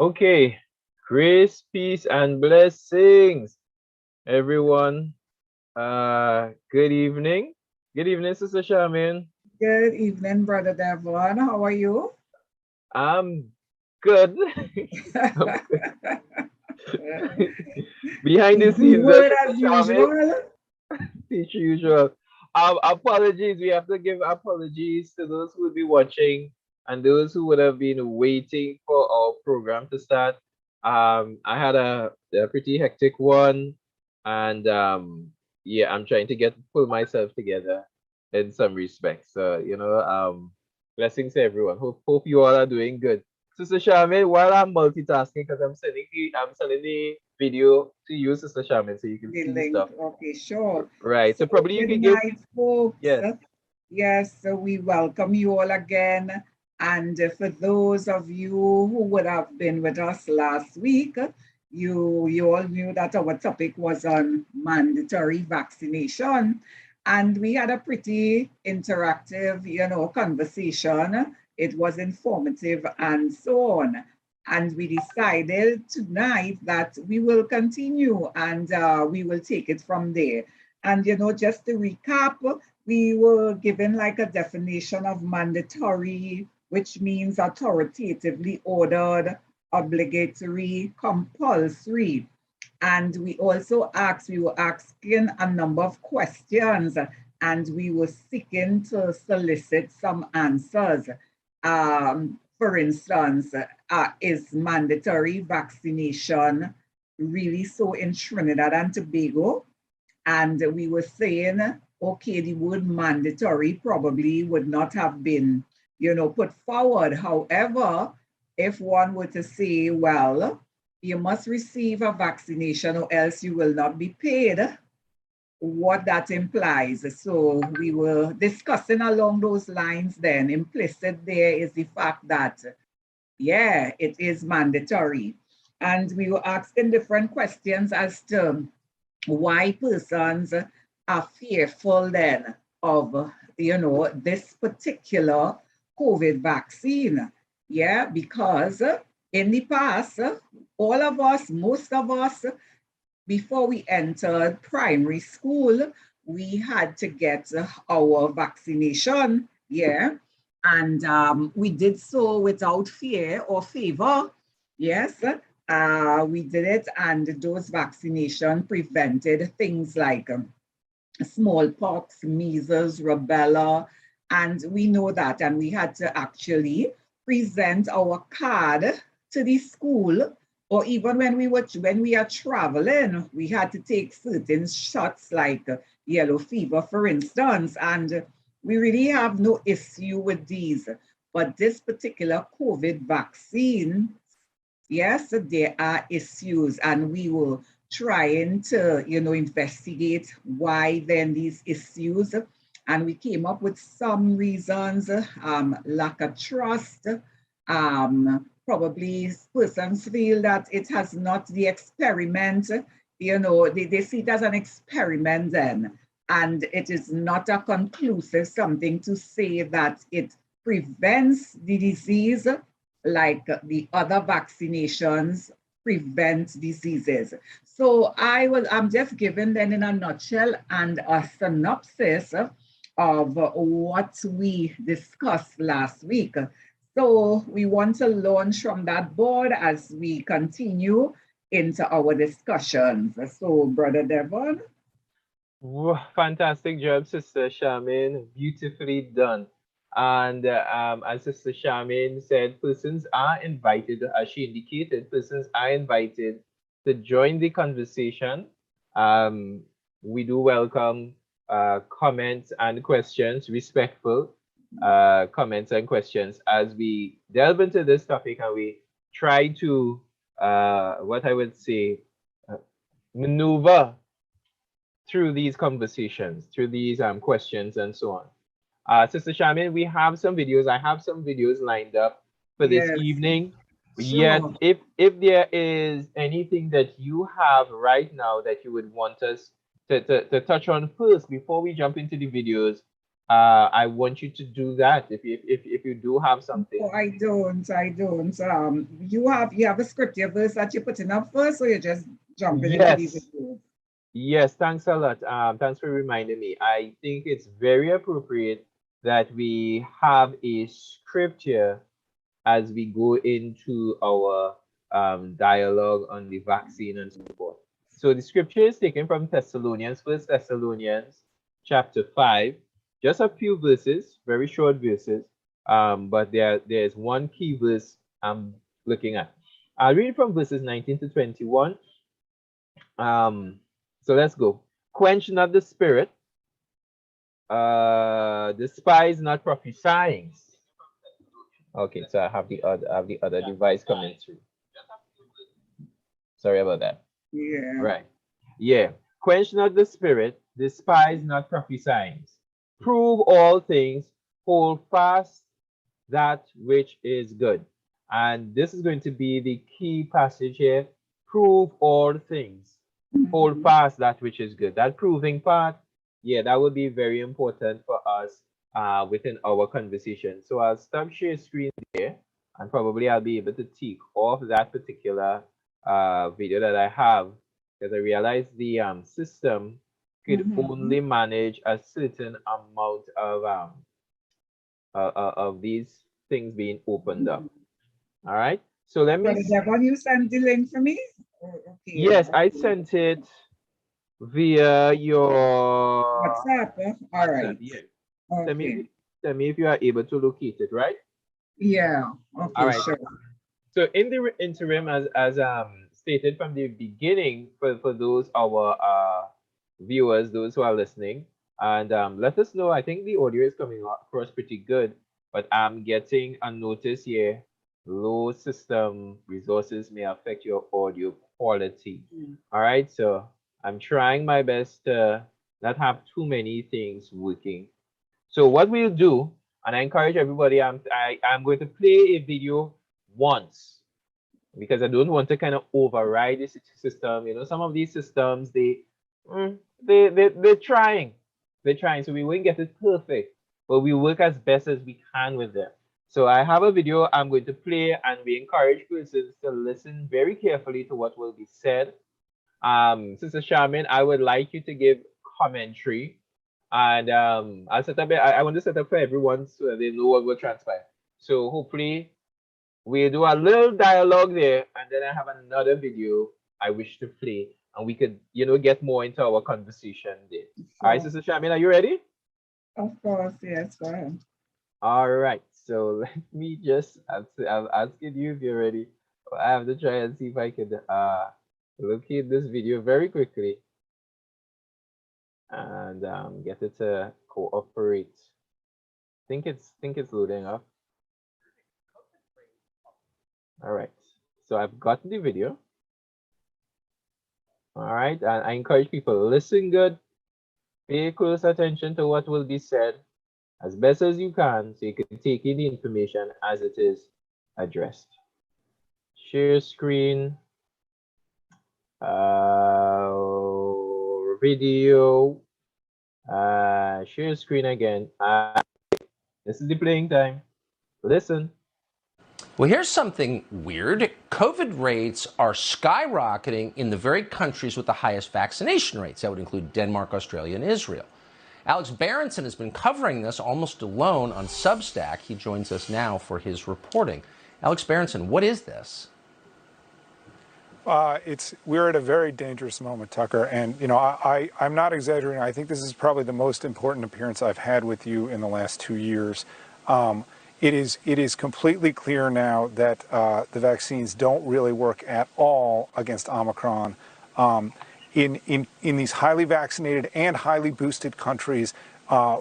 Okay, grace, peace, and blessings, everyone. Good evening. Good evening, Sister Charmaine. Good evening, Brother Devon. How are you? I'm good. I'm behind the Eating scenes, good Sister as Charmaine. usual. Teach usual. Apologies. We have to give apologies to those who will be watching and those who would have been waiting for our program to start. I had a pretty hectic one, and yeah, I'm trying to pull myself together in some respects. So blessings to everyone. Hope you all are doing good. Sister Charmaine, while I'm multitasking, because I'm sending the video to you, Sister Charmaine, so you can The see link. stuff. Okay, sure. Right. So, So probably you good could give, night, folks. yes. Yes, so we welcome you all again. And for those of you who would have been with us last week, you all knew that our topic was on mandatory vaccination. And we had a pretty interactive, conversation. It was informative and so on. And we decided tonight that we will continue and we will take it from there. And, just to recap, we were given like a definition of mandatory, which means authoritatively ordered, obligatory, compulsory. And we were asking a number of questions and we were seeking to solicit some answers. For instance, is mandatory vaccination really so in Trinidad and Tobago? And we were saying, okay, the word mandatory probably would not have been, put forward. However, if one were to say, well, you must receive a vaccination or else you will not be paid, what that implies. So we were discussing along those lines then. Implicit there is the fact that, yeah, it is mandatory. And we were asking different questions as to why persons are fearful then of, this particular COVID vaccine. Yeah, because in the past, all of us, most of us, before we entered primary school, we had to get our vaccination. Yeah. And we did so without fear or favor. Yes. We did it, and those vaccination prevented things like smallpox, measles, rubella, and we know that. And we had to actually present our card to the school, or even when we are traveling, we had to take certain shots like yellow fever, for instance, and we really have no issue with these. But this particular COVID vaccine, yes, there are issues, and we will trying to, investigate why then these issues. And we came up with some reasons, lack of trust, probably persons feel that it has not the experiment, they see it as an experiment then. And it is not a conclusive something to say that it prevents the disease like the other vaccinations prevent diseases. So I'm just giving then in a nutshell and a synopsis of what we discussed last week. So we want to launch from that board as we continue into our discussions. So, Brother Devon. Fantastic job, Sister Charmaine. Beautifully done. And as Sister Charmaine said, persons are invited, as she indicated, persons are invited to join the conversation. Um, we do welcome comments and questions, respectful comments and questions as we delve into this topic and we try to, what I would say, uh, maneuver through these conversations, through these questions and so on. Sister Shamin, we have some videos. I have some videos lined up for this Yes, evening. Yet, sure. if there is anything that you have right now that you would want us to touch on first before we jump into the videos, I want you to do that if you do have something. No, I don't. I don't. You have a scripture verse that you're putting up first, or you're just jumping into the Yes, video? yes. Thanks a lot. Thanks for reminding me. I think it's very appropriate that we have a scripture as we go into our dialogue on the vaccine and so forth. So the scripture is taken from Thessalonians, First Thessalonians chapter 5, just a few verses, very short verses, but there's one key verse I'm looking at. I'll read from verses 19 to 21. So let's go. Quench not the spirit, despise not prophesying. Okay, so I have the other device coming through. Sorry about that. Yeah. Right. Yeah. Quench not the spirit, despise not prophesying. Prove all things, hold fast that which is good. And this is going to be the key passage here. Prove all things. Hold Mhm. fast that which is good. That proving part, yeah, that will be very important for us within our conversation. So I'll stop share screen there, and probably I'll be able to take off that particular video that I have, because I realized the system could Mhm. only manage a certain amount of these things being opened up. Mhm. All right. So let me Brother see. Devon, you send the link for me? Oh, okay. Yes, I Okay. sent it via your WhatsApp. All WhatsApp. right. Yeah. Okay. Tell me if you are able to locate it, right? Yeah. All Okay, right. sure. So in the interim, as stated from the beginning, for those our viewers, those who are listening, and let us know. I think the audio is coming across pretty good, but I'm getting a notice here. Low system resources may affect your audio quality. Mm. All right, so I'm trying my best to not have too many things working. So what we'll do, and I encourage everybody, I'm going to play a video once because I don't want to kind of override this system. You know, some of these systems they're trying, So we won't get it perfect, but we work as best as we can with them. So I have a video I'm going to play, and we encourage persons to listen very carefully to what will be said. Sister Charmin, I would like you to give commentary, and I'll set up. I want to set up for everyone so that they know what will transpire. So hopefully we do a little dialogue there, and then I have another video I wish to play, and we could, get more into our conversation there. All right, So, Sister Charmin, are you ready? of course, yes, go ahead. All right. So let me just. I'm asking you if you're ready. I have to try and see if I can locate this video very quickly and get it to cooperate. Think it's loading up. All right. So I've got the video. All right, and I encourage people listen good, pay close attention to what will be said as best as you can, so you can take in the information as it is addressed. Share screen, video, share screen again. This is the playing time. Listen. Well, here's something weird. COVID rates are skyrocketing in the very countries with the highest vaccination rates. That would include Denmark, Australia, and Israel. Alex Berenson has been covering this almost alone on Substack. He joins us now for his reporting. Alex Berenson, what is this? We're at a very dangerous moment, Tucker, and I'm not exaggerating. I think this is probably the most important appearance I've had with you in the last 2 years. It is completely clear now that the vaccines don't really work at all against Omicron. In these highly vaccinated and highly boosted countries,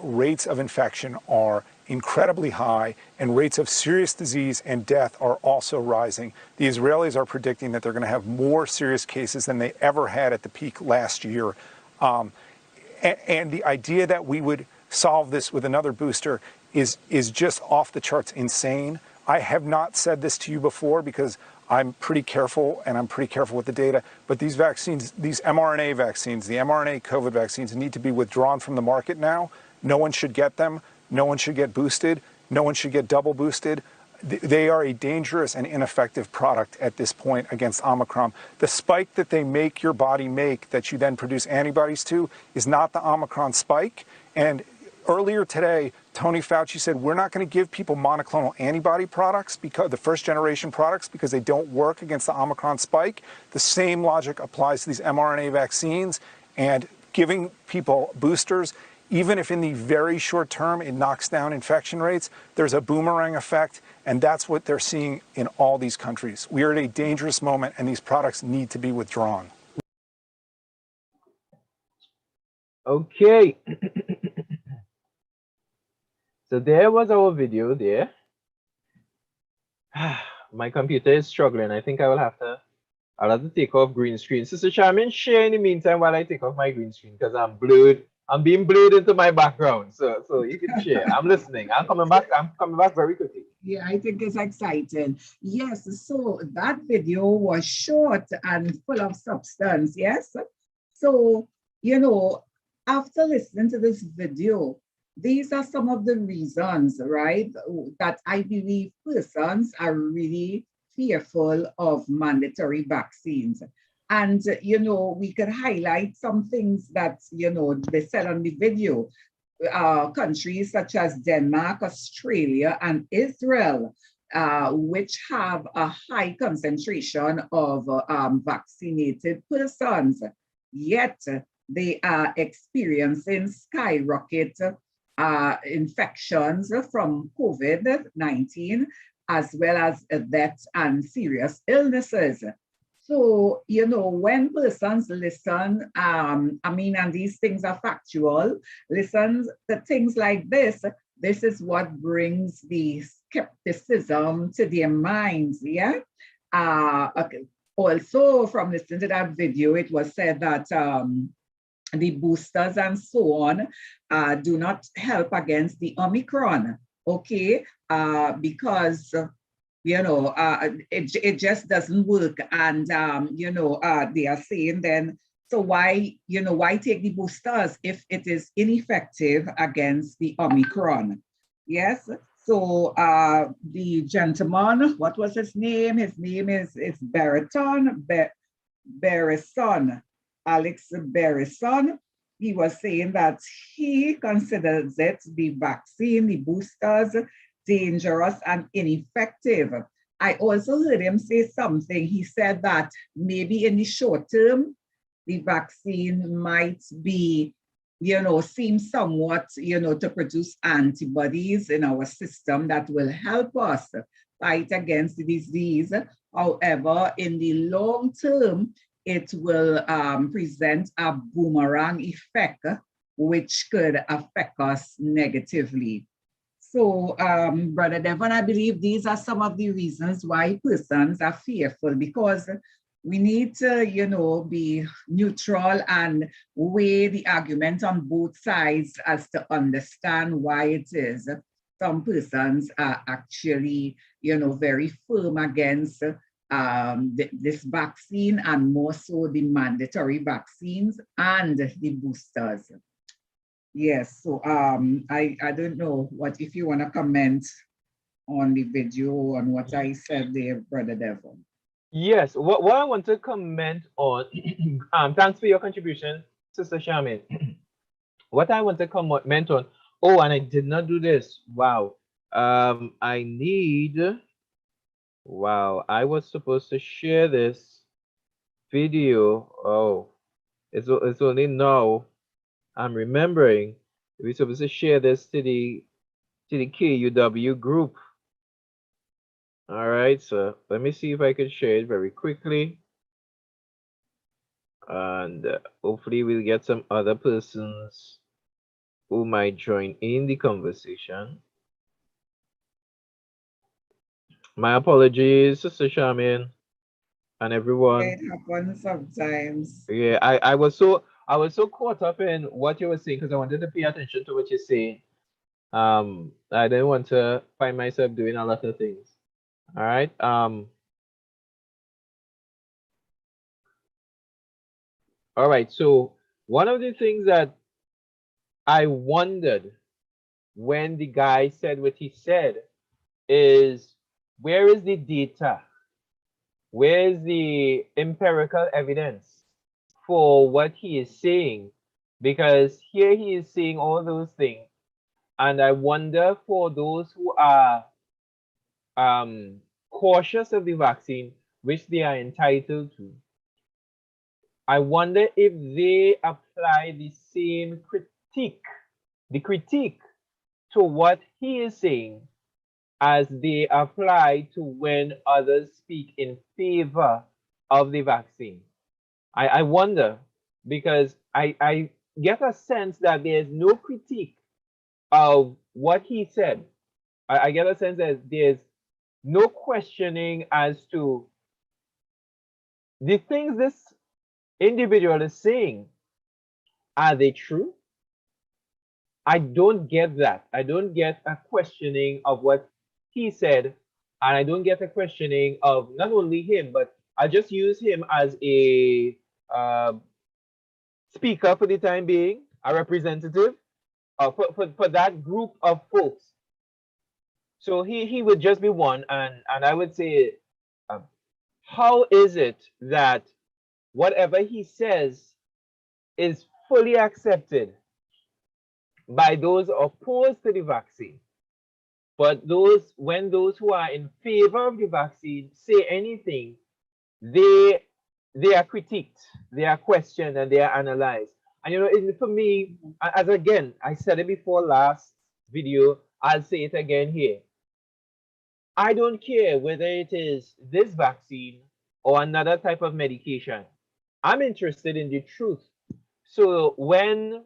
rates of infection are incredibly high, and rates of serious disease and death are also rising. The Israelis are predicting that they're going to have more serious cases than they ever had at the peak last year. And the idea that we would solve this with another booster is just off the charts insane. I have not said this to you before because I'm pretty careful, and I'm pretty careful with the data. But these vaccines, these mRNA vaccines, the mRNA COVID vaccines, need to be withdrawn from the market now No one should get them. No one should get boosted. No one should get double boosted. They are a dangerous and ineffective product at this point against Omicron. The spike that they make your body make that you then produce antibodies to is not the Omicron spike. And earlier today, Tony Fauci said we're not going to give people monoclonal antibody products, because the first generation products, because they don't work against the Omicron spike. The same logic applies to these mRNA vaccines, and giving people boosters, even if in the very short term it knocks down infection rates, there's a boomerang effect, and that's what they're seeing in all these countries. We are at a dangerous moment, and these products need to be withdrawn. Okay. So there was our video there. My computer is struggling. I think I'll have to take off green screen. Sister Charmin, share in the meantime while I take off my green screen, because I'm blurred. I'm being blurred into my background. So you can share. I'm listening. I'm coming back very quickly. Yeah, I think it's exciting. Yes, so that video was short and full of substance. Yes. So, after listening to this video, these are some of the reasons, right, that I believe persons are really fearful of mandatory vaccines. And, we could highlight some things that, they said on the video. Countries such as Denmark, Australia, and Israel, which have a high concentration of vaccinated persons, yet they are experiencing skyrocket infections from COVID-19, as well as deaths and serious illnesses. So, when persons listen, and these things are factual, listen to things like this is what brings the skepticism to their minds, yeah? Okay. Also, from listening to that video, it was said that the boosters and so on do not help against the Omicron, okay? Because it just doesn't work. And, they are saying then, so why take the boosters if it is ineffective against the Omicron? Yes. So the gentleman, what was his name? His name is Barrington, Barrison, Alex Barrison. He was saying that he considers it, the vaccine, the boosters, dangerous and ineffective. I also heard him say something. He said that maybe in the short term, the vaccine might be, seem somewhat, to produce antibodies in our system that will help us fight against the disease. However, in the long term, it will present a boomerang effect, which could affect us negatively. So, Brother Devon, I believe these are some of the reasons why persons are fearful, because we need to, be neutral and weigh the argument on both sides as to understand why it is some persons are actually, very firm against this vaccine, and more so the mandatory vaccines and the boosters. Yes, so I don't know what if you want to comment on the video on what I said there, Brother Devon. Yes, what I want to comment on, thanks for your contribution, Sister Charmaine. What I want to comment on, oh, and I did not do this. Wow. Wow, I was supposed to share this video. Oh, it's only now I'm remembering. We're supposed to share this to the KUW group. All right, so let me see if I can share it very quickly. And hopefully we'll get some other persons who might join in the conversation. My apologies, Sister Charmaine and everyone. It happens sometimes. Yeah, I was so caught up in what you were saying, because I wanted to pay attention to what you're saying. I didn't want to find myself doing a lot of things. All right. All right. So one of the things that I wondered when the guy said what he said is, where is the data? Where is the empirical evidence for what he is saying? Because here he is saying all those things. And I wonder, for those who are cautious of the vaccine, which they are entitled to, I wonder if they apply the same critique to what he is saying as they apply to when others speak in favor of the vaccine. I wonder, because I get a sense that there's no critique of what he said. I get a sense that there's no questioning as to the things this individual is saying. Are they true? I don't get that. I don't get a questioning of what he said, and I don't get a questioning of not only him, but I just use him as a uh, speaker for the time being, a representative for that group of folks. So he would just be one, and I would say, um, how is it that whatever he says is fully accepted by those opposed to the vaccine? But when those who are in favor of the vaccine say anything, they they are critiqued, they are questioned, and they are analyzed. And for me, as again, I said it before last video, I'll say it again here. I don't care whether it is this vaccine or another type of medication. I'm interested in the truth. So when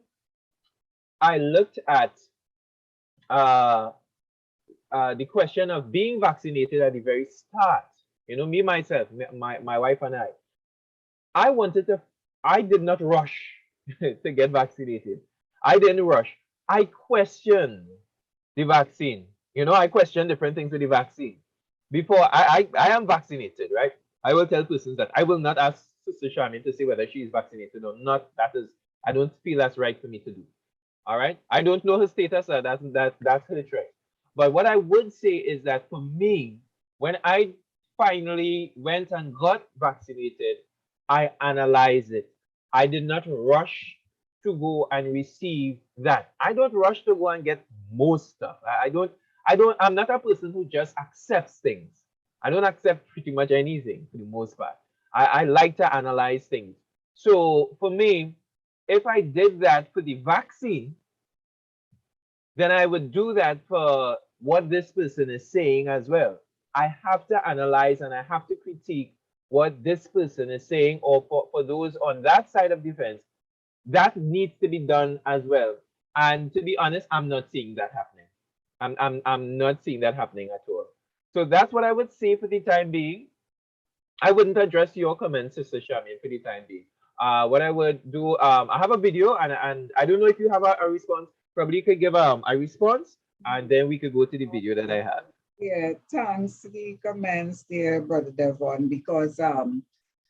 I looked at uh, the question of being vaccinated at the very start, me myself, my wife and I wanted to, I did not rush to get vaccinated. I didn't rush. I questioned the vaccine. I questioned different things with the vaccine. Before I am vaccinated, right? I will tell persons that I will not ask Sister Charmaine to say whether she is vaccinated or not. I don't feel that's right for me to do. All right. I don't know her status. That's her choice. But what I would say is that for me, when I finally went and got vaccinated, I analyzed it. I did not rush to go and receive that. I don't rush to go and get most stuff. I'm not a person who just accepts things. I don't accept pretty much anything for the most part. I like to analyze things. So for me, if I did that for the vaccine, then I would do that for what this person is saying as well. I have to analyze and I have to critique what this person is saying, or for those on that side of the fence, that needs to be done as well. And to be honest, I'm not seeing that happening. I'm not seeing that happening at all. So that's what I would say for the time being. I wouldn't address your comments, Sister Shamin, for the time being. What I would do, I have a video, and I don't know if you have a response. Probably you could give a response, and then we could go to the video that I have. Yeah, thanks for the comments there, Brother Devon, because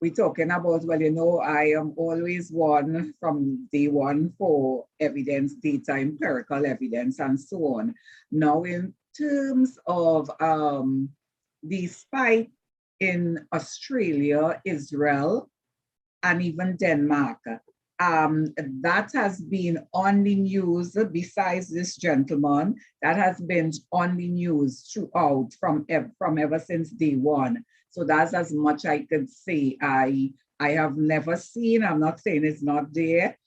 we're talking about, well, I am always one from day one for evidence, data, empirical evidence, and so on. Now, in terms of the spike in Australia, Israel, and even Denmark. That has been on the news, besides this gentleman, that has been on the news throughout from ever since day one. So that's as much I could say. I have never seen, I'm not saying it's not there,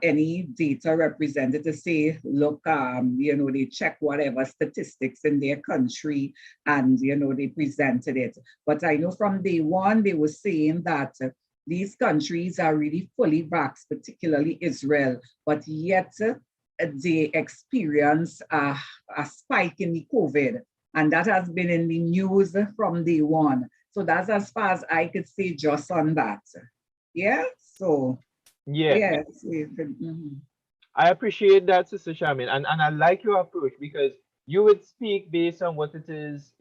any data represented to say, look, they check whatever statistics in their country and, they presented it. But I know from day one, they were saying that these countries are really fully vaxxed, particularly Israel, but yet they experience a spike in the COVID, and that has been in the news from day one. So that's as far as I could say just on that. Yeah, so Yes. yes. Mm-hmm. I appreciate that, Sister Shamin, and I like your approach, because you would speak based on what it is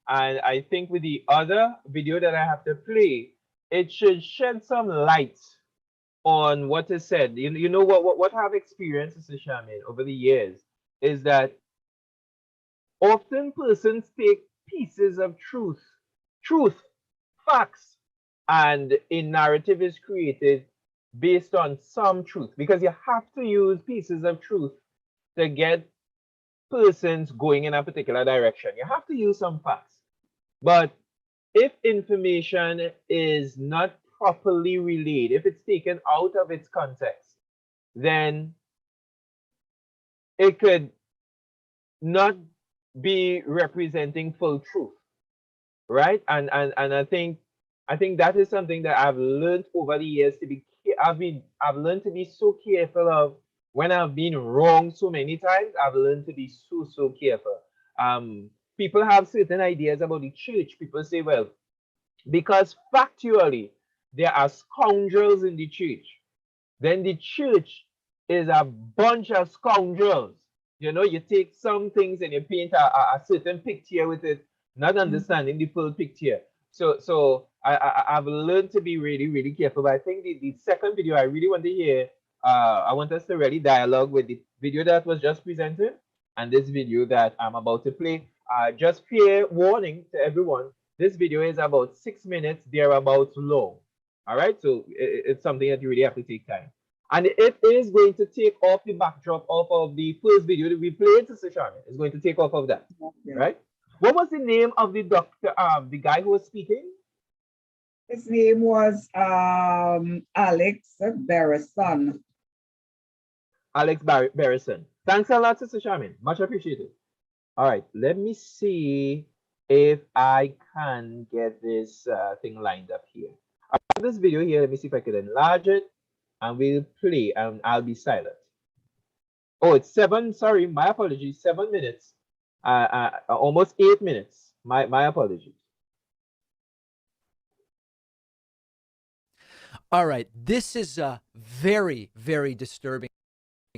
and I think with the other video that I have to play, it should shed some light on what is said. You know what I've experienced, Mr. Shaman, over the years is that often persons take pieces of truth, facts, and a narrative is created based on some truth because you have to use pieces of truth to get persons going in a particular direction. You have to use some facts. But if information is not properly relayed, if it's taken out of its context, then it could not be representing full truth, right? And I think that is something that I've learned over the years to be. I've learned to be so careful of when I've been wrong so many times. I've learned to be so careful. People have certain ideas about the church. People say, well, because factually there are scoundrels in the church, then the church is a bunch of scoundrels. You take some things and you paint a certain picture with it, not understanding the full picture. So I've learned to be really careful. But I think the second video I really want to hear, I want us to really dialogue with the video that was just presented and this video that I'm about to play. Just fair warning to everyone, this video is about 6 minutes, thereabouts long. All right, so it's something that you really have to take time. And it is going to take off the backdrop off of the first video that we played, Sister Charmin. It's going to take off of that, right? What was the name of the doctor, the guy who was speaking? His name was Alex Barrison. Alex Barrison. Thanks a lot, Sister Charmin. Much appreciated. All right, let me see if I can get this thing lined up here. I have this video here. Let me see if I can enlarge it, and we'll play, and I'll be silent. Oh, it's 7. Sorry, my apologies. 7 minutes. Almost 8 minutes. My apologies. All right, this is a very disturbing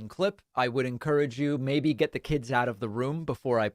clip. I would encourage you, maybe get the kids out of the room before I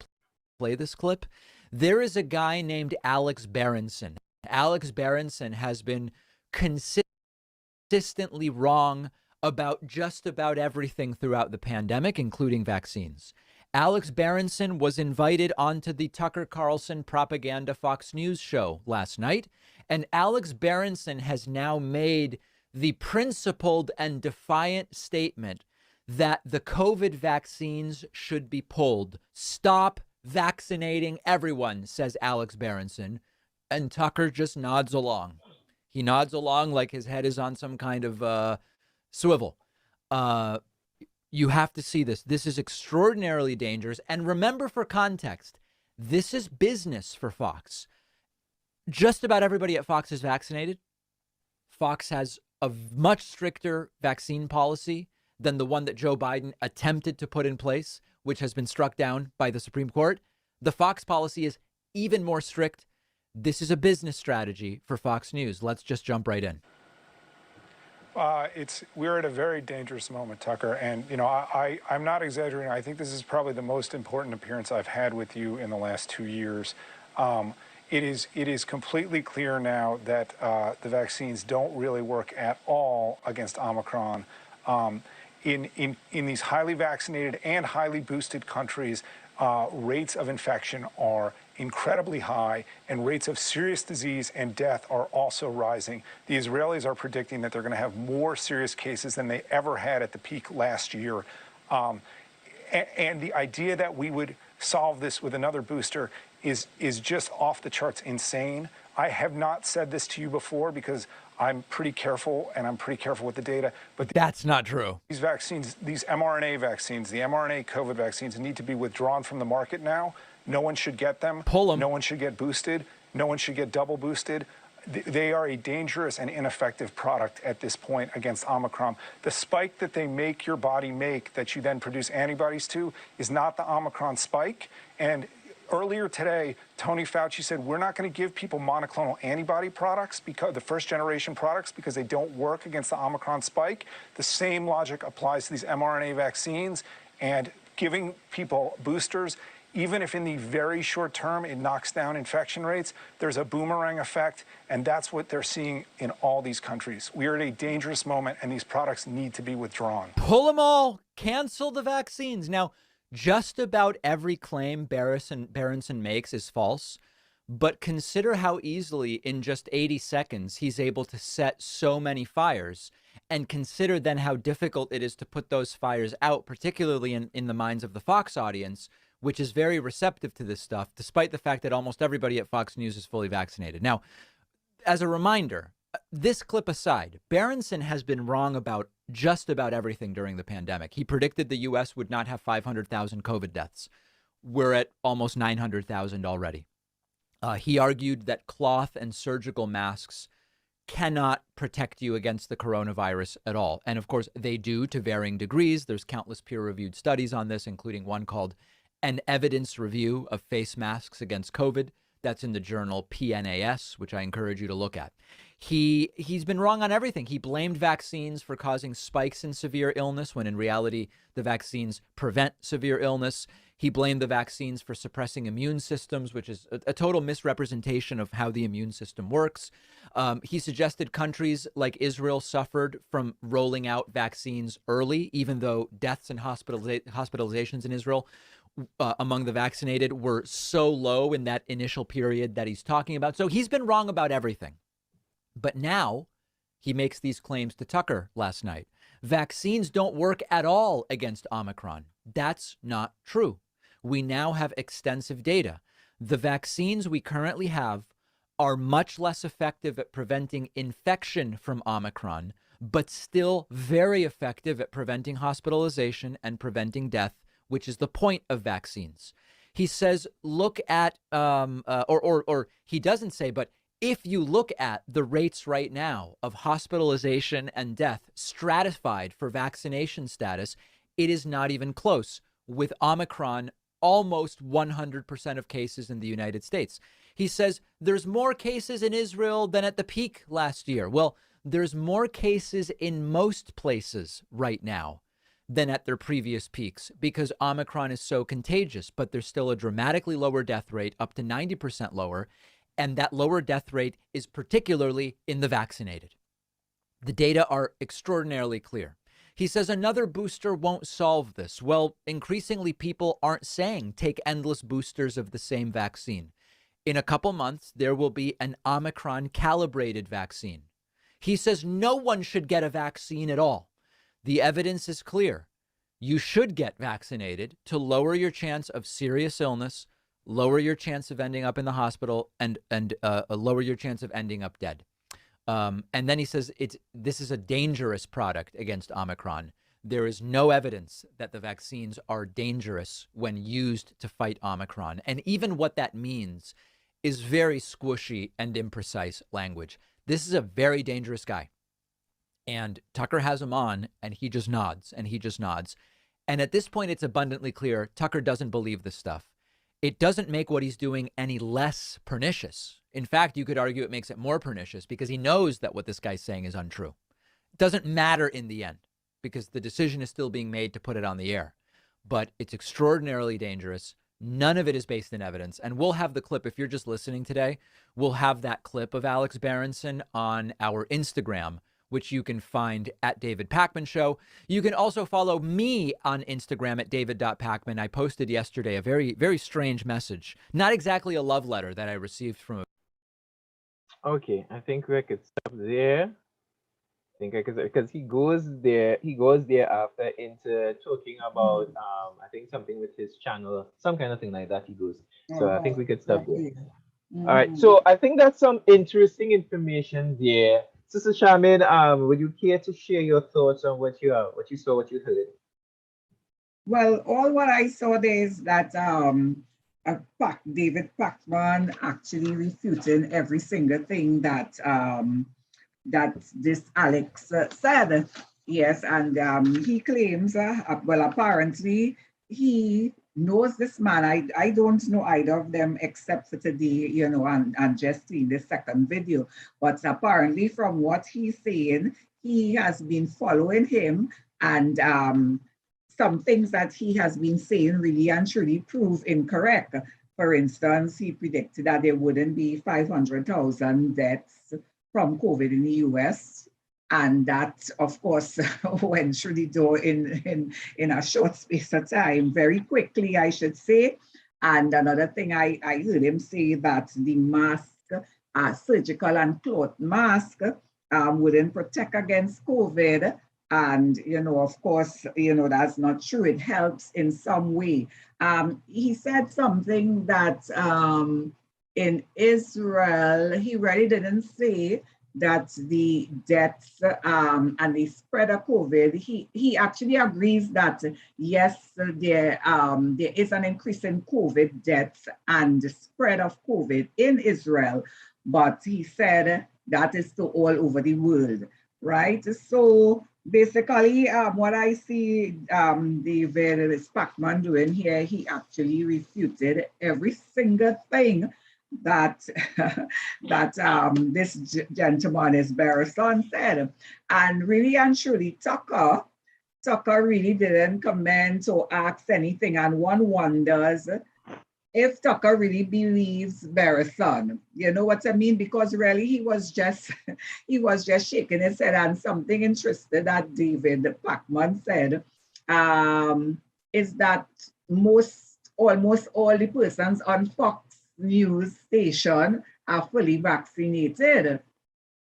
play this clip. There is a guy named Alex Berenson. Alex Berenson has been consistently wrong about just about everything throughout the pandemic, including vaccines. Alex Berenson was invited onto the Tucker Carlson propaganda Fox News show last night, and Alex Berenson has now made the principled and defiant statement that the COVID vaccines should be pulled. Stop vaccinating everyone, says Alex Berenson, and Tucker just nods along. He nods along like his head is on some kind of swivel. You have to see this. This is extraordinarily dangerous. And remember, for context, this is business for Fox. Just about everybody at Fox is vaccinated. Fox has a much stricter vaccine policy than the one that Joe Biden attempted to put in place, which has been struck down by the Supreme Court. The Fox policy is even more strict. This is a business strategy for Fox News. Let's just jump right in. We're at a very dangerous moment, Tucker, and I'm not exaggerating. I think this is probably the most important appearance I've had with you in the last 2 years. It is completely clear now that the vaccines don't really work at all against Omicron. In these highly vaccinated and highly boosted countries, rates of infection are incredibly high, and rates of serious disease and death are also rising. The Israelis are predicting that they're going to have more serious cases than they ever had at the peak last year. And the idea that we would solve this with another booster is just off the charts insane. I have not said this to you before because I'm pretty careful, and I'm pretty careful with the data. But that's not true. These vaccines, these mRNA vaccines, the mRNA COVID vaccines need to be withdrawn from the market now. No one should get them. Pull them. No one should get boosted. No one should get double boosted. They are a dangerous and ineffective product at this point against Omicron. The spike that they make your body make that you then produce antibodies to is not the Omicron spike. And earlier today, Tony Fauci said we're not going to give people monoclonal antibody products, because the first generation products, because they don't work against the Omicron spike. The same logic applies to these mRNA vaccines, and giving people boosters even if in the very short term it knocks down infection rates, there's a boomerang effect, and that's what they're seeing in all these countries. We are at a dangerous moment, and these products need to be withdrawn. Pull them all, cancel the vaccines. Now, just about every claim Berenson makes is false, but consider how easily in just 80 seconds he's able to set so many fires, and consider then how difficult it is to put those fires out, particularly in the minds of the Fox audience, which is very receptive to this stuff, despite the fact that almost everybody at Fox News is fully vaccinated. Now, as a reminder, this clip aside, Berenson has been wrong about just about everything during the pandemic. He predicted the U.S. would not have 500,000 COVID deaths. We're at almost 900,000 already. He argued that cloth and surgical masks cannot protect you against the coronavirus at all. And of course, they do to varying degrees. There's countless peer-reviewed studies on this, including one called An Evidence Review of Face Masks Against COVID. That's in the journal PNAS, which I encourage you to look at. He's been wrong on everything. He blamed vaccines for causing spikes in severe illness, when in reality, the vaccines prevent severe illness. He blamed the vaccines for suppressing immune systems, which is a total misrepresentation of how the immune system works. He suggested countries like Israel suffered from rolling out vaccines early, even though deaths and hospitalizations in Israel among the vaccinated were so low in that initial period that he's talking about. So he's been wrong about everything. But now he makes these claims to Tucker last night. Vaccines don't work at all against Omicron. That's not true. We now have extensive data. The vaccines we currently have are much less effective at preventing infection from Omicron, but still very effective at preventing hospitalization and preventing death, which is the point of vaccines. He says, look at, or he doesn't say, but if you look at the rates right now of hospitalization and death stratified for vaccination status, it is not even close, with Omicron almost 100% of cases in the United States. He says there's more cases in Israel than at the peak last year. Well, there's more cases in most places right now than at their previous peaks because Omicron is so contagious, but there's still a dramatically lower death rate, up to 90% lower. And that lower death rate is particularly in the vaccinated. The data are extraordinarily clear. He says another booster won't solve this. Well, increasingly people aren't saying take endless boosters of the same vaccine. In a couple months, there will be an Omicron calibrated vaccine. He says no one should get a vaccine at all. The evidence is clear. You should get vaccinated to lower your chance of serious illness, lower your chance of ending up in the hospital, and lower your chance of ending up dead. And then he says this is a dangerous product against Omicron. There is no evidence that the vaccines are dangerous when used to fight Omicron. And even what that means is very squishy and imprecise language. This is a very dangerous guy. And Tucker has him on, and he just nods, and he just nods. And at this point, it's abundantly clear Tucker doesn't believe this stuff. It doesn't make what he's doing any less pernicious. In fact, you could argue it makes it more pernicious because he knows that what this guy's saying is untrue. It doesn't matter in the end because the decision is still being made to put it on the air. But it's extraordinarily dangerous. None of it is based in evidence. And we'll have the clip. If you're just listening today, we'll have that clip of Alex Berenson on our Instagram, which you can find at David Pakman Show. You can also follow me on Instagram at david.pakman. I posted yesterday a very, very strange message. Not exactly a love letter that I received from a... Okay, I think we could stop there. I think I could, because he goes there after into talking about I think something with his channel, some kind of thing like that he goes. So I think we could stop there. Mm-hmm. All right, so I think that's some interesting information there. Sister Charmaine, would you care to share your thoughts on what you saw, what you heard? Well, all what I saw there is that David Pakman actually refuting every single thing that that this Alex said. Yes, and he claims, well, apparently he knows this man. I don't know either of them except for today, you know, and just seeing the second video. But apparently from what he's saying, he has been following him and some things that he has been saying really and truly prove incorrect. For instance, he predicted that there wouldn't be 500,000 deaths from COVID in the US. And that, of course, went through the door in a short space of time, very quickly, I should say. And another thing I heard him say that the mask, surgical and cloth mask, wouldn't protect against COVID. And, of course, that's not true. It helps in some way. He said something that in Israel, he really didn't say that the deaths and the spread of COVID, he actually agrees that, yes, there is an increase in COVID deaths and the spread of COVID in Israel, but he said that is to all over the world, right? So basically, what I see David Spackman doing here, he actually refuted every single thing that this gentleman, is Barrison, said. And really and truly, Tucker really didn't comment or ask anything. And one wonders if Tucker really believes Barrison. You know what I mean? Because really he was just shaking his head. And something interesting that David Pacman said is that almost all the persons on Fox News station are fully vaccinated,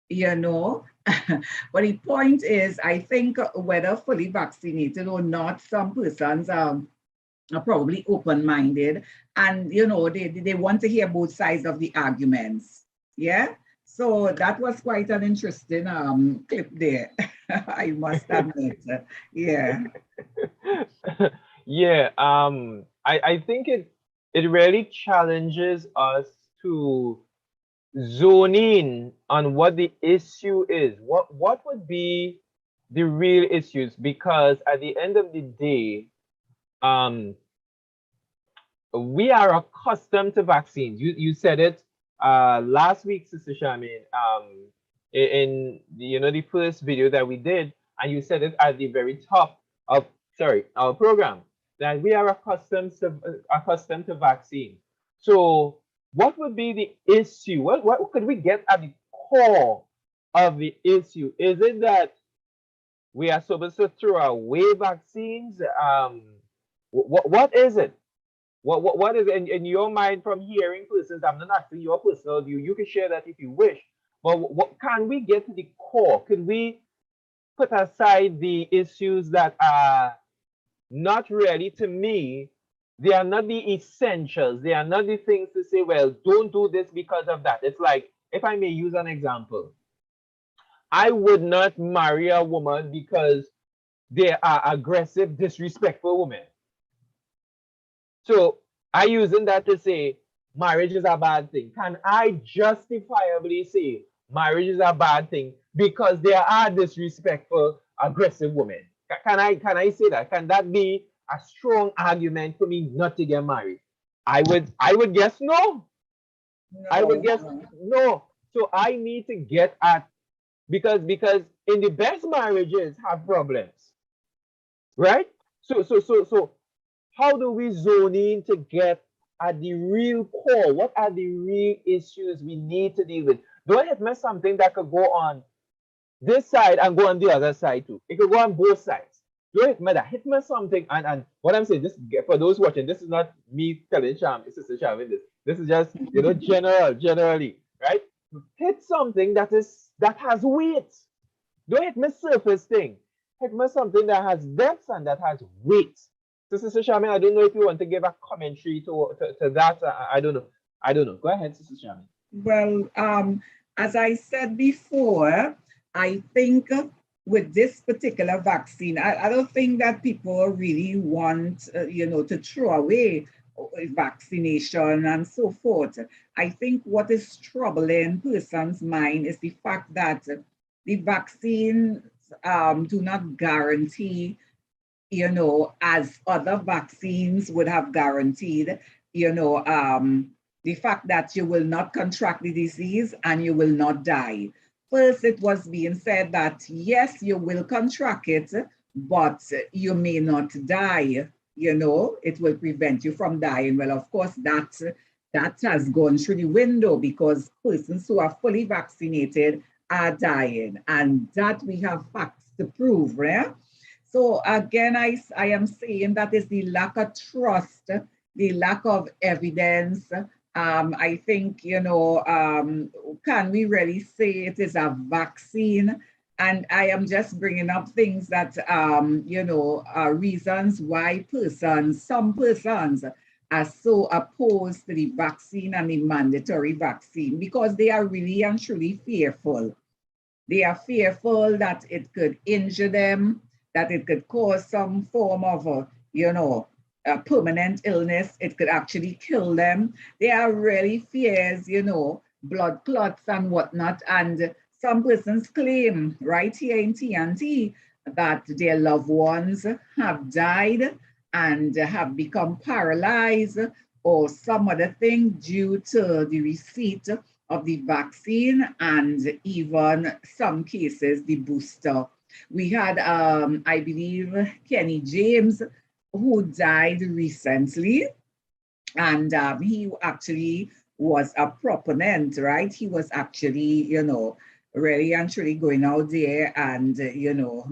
But the point is, I think whether fully vaccinated or not, some persons are probably open-minded, and they want to hear both sides of the arguments. Yeah. So that was quite an interesting clip there. I must admit. Yeah. Yeah. I think it really challenges us to zone in on what the issue is. What would be the real issues? Because at the end of the day, we are accustomed to vaccines. You said it last week, Sister Charmaine, in the first video that we did, and you said it at the very top of our program, that we are accustomed to vaccines. So what would be the issue? What could we get at the core of the issue? Is it that we are supposed to throw away vaccines? What is it? What is it in your mind from hearing persons? I'm not asking your personal view. You can share that if you wish. But what can we get to the core? Could we put aside the issues that are not really, to me, they are not the essentials. They are not the things to say, well, don't do this because of that. It's like, if I may use an example, I would not marry a woman because they are aggressive, disrespectful women. So I using that to say marriage is a bad thing. Can I justifiably say marriage is a bad thing because there are disrespectful, aggressive women? Can I say that? Can that be a strong argument for me not to get married? I would guess no. I would guess no. So I need to get at, because in the best marriages have problems, right? So how do we zone in to get at the real core? What are the real issues we need to deal with? Don't hit me something that could go on this side and go on the other side too. It could go on both sides. Don't hit me that. Hit me something, and what I'm saying, this, for those watching, this is not me telling Sister Charmaine this. This is just generally, right? Hit something that has weight. Don't hit me surface thing. Hit me something that has depth and that has weight. So, Sister Charmaine, I don't know if you want to give a commentary to that. I don't know. Go ahead, Sister Charmaine. Well, as I said before, I think with this particular vaccine, I don't think that people really want, to throw away vaccination and so forth. I think what is troubling person's mind is the fact that the vaccines do not guarantee, as other vaccines would have guaranteed, the fact that you will not contract the disease and you will not die. First, it was being said that, yes, you will contract it, but you may not die. You know, it will prevent you from dying. Well, of course, that has gone through the window because persons who are fully vaccinated are dying, and that we have facts to prove, right? So again, I am saying that is the lack of trust, the lack of evidence. I think, can we really say it is a vaccine? And I am just bringing up things that, reasons why some persons are so opposed to the vaccine and the mandatory vaccine because they are really and truly fearful. They are fearful that it could injure them, that it could cause some form of a permanent illness. It could actually kill them. There are really fears, blood clots and whatnot. And some persons claim right here in TNT that their loved ones have died and have become paralyzed or some other thing due to the receipt of the vaccine and even some cases the booster. We had, I believe, Kenny James, who died recently, and he actually was a proponent, right? He was actually, really and truly going out there and,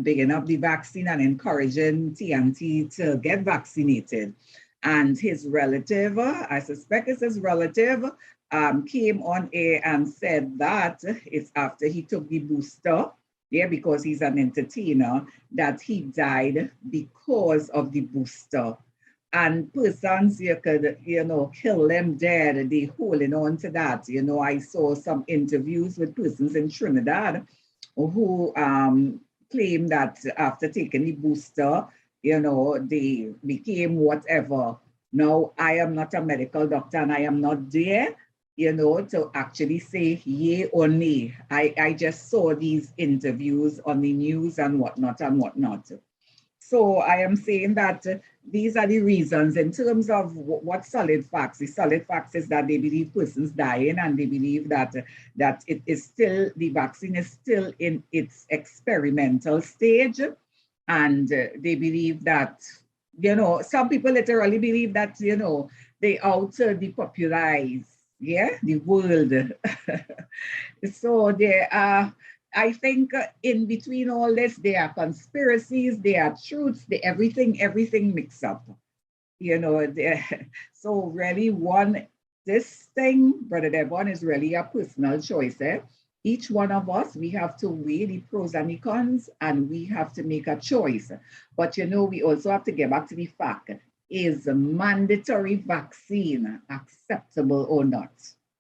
bigging up the vaccine and encouraging TNT to get vaccinated. And his relative, I suspect it's his relative, came on air and said that it's after he took the booster, yeah, because he's an entertainer, that he died because of the booster. And persons you could, kill them dead, they holding on to that. I saw some interviews with persons in Trinidad who claim that after taking the booster, they became whatever. Now, I am not a medical doctor and I am not there, to actually say yay or nay. I just saw these interviews on the news and whatnot and whatnot. So I am saying that these are the reasons in terms of what solid facts. The solid facts is that they believe persons dying and they believe that it is still, the vaccine is still in its experimental stage. And they believe that, some people literally believe that, they out to depopularize, yeah, the world. So there are, I think in between all this, there are conspiracies, there are truths, everything mixed up. So really this thing, Brother Devon, is really a personal choice. Each one of us, we have to weigh the pros and the cons, and we have to make a choice. But we also have to get back to the fact, is mandatory vaccine acceptable or not?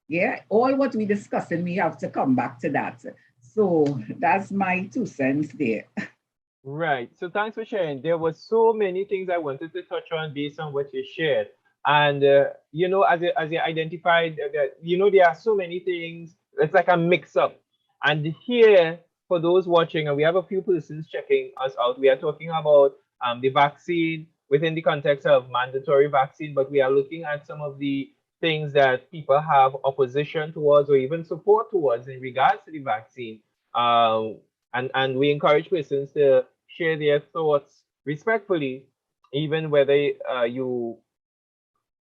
Yeah, all what we discussing, we have to come back to that. So that's my 2 cents there. Right. So thanks for sharing. There were so many things I wanted to touch on based on what you shared. And as you identified that there are so many things. It's like a mix up. And here, for those watching, and we have a few persons checking us out, we are talking about the vaccine within the context of mandatory vaccine, but we are looking at some of the things that people have opposition towards or even support towards in regards to the vaccine. Um, and we encourage persons to share their thoughts respectfully, even whether you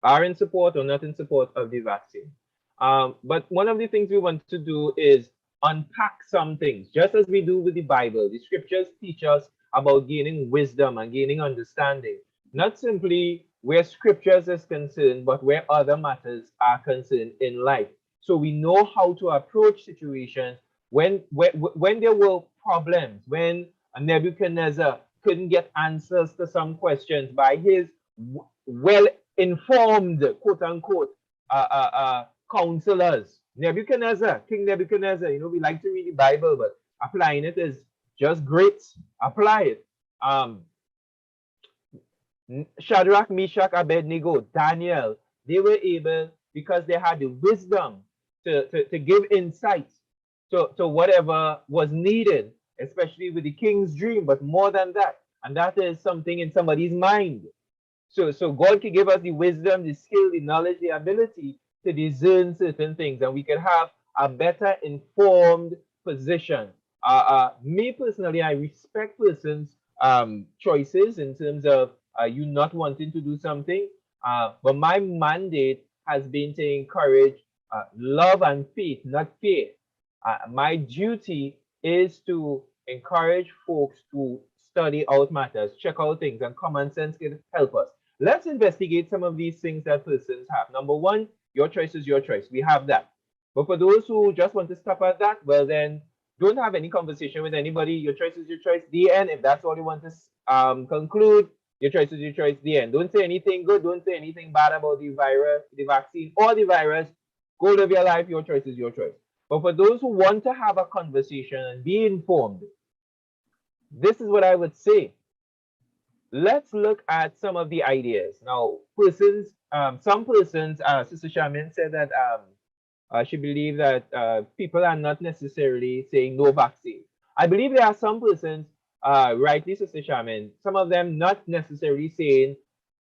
are in support or not in support of the vaccine. But one of the things we want to do is unpack some things, just as we do with the Bible. The scriptures teach us about gaining wisdom and gaining understanding, not simply where scriptures is concerned, but where other matters are concerned in life. So we know how to approach situations when there were problems, when Nebuchadnezzar couldn't get answers to some questions by his well informed, quote unquote, counselors. King Nebuchadnezzar, we like to read the Bible, but applying it is just great. Apply it. Shadrach, Meshach, Abednego, Daniel, they were able, because they had the wisdom to give insight to whatever was needed, especially with the king's dream, but more than that. And that is something in somebody's mind. So God can give us the wisdom, the skill, the knowledge, the ability to discern certain things, and we can have a better informed position. Me personally, I respect persons choices in terms of you not wanting to do something. But my mandate has been to encourage love and faith, not fear. My duty is to encourage folks to study out matters, check out things, and common sense can help us. Let's investigate some of these things that persons have. Number one, your choice is your choice. We have that. But for those who just want to stop at that, well, then don't have any conversation with anybody. Your choice is your choice. The end. If that's all you want to conclude, your choice is your choice. The end. Don't say anything good. Don't say anything bad about the virus, the vaccine, or the virus. Go live your life. Your choice is your choice. But for those who want to have a conversation and be informed, this is what I would say. Let's look at some of the ideas. Now, some persons, Sister Shamin said that she believed that people are not necessarily saying no vaccine. I believe there are some persons, rightly, Sister Shamin, some of them not necessarily saying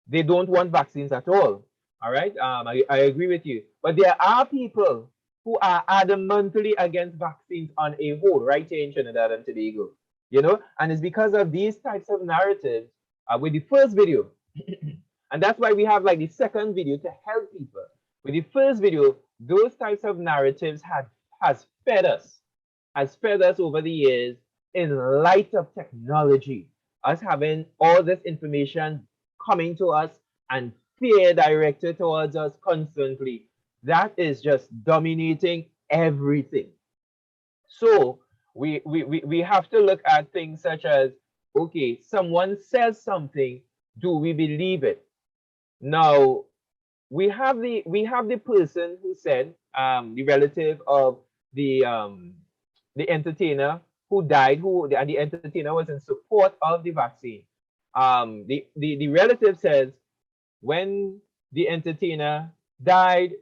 they don't want vaccines at all. All right, I agree with you. But there are people who are adamantly against vaccines on a whole, right here in Trinidad and Tobago. You know, and it's because of these types of narratives with the first video. And that's why we have like the second video to help people. With the first video, those types of narratives has fed us over the years in light of technology, us having all this information coming to us and fear directed towards us constantly. That is just dominating everything. So we have to look at things such as, okay, someone says something, do we believe it? Now we have the person who said, the relative of the entertainer who died, and the entertainer was in support of the vaccine. The relative says when the entertainer died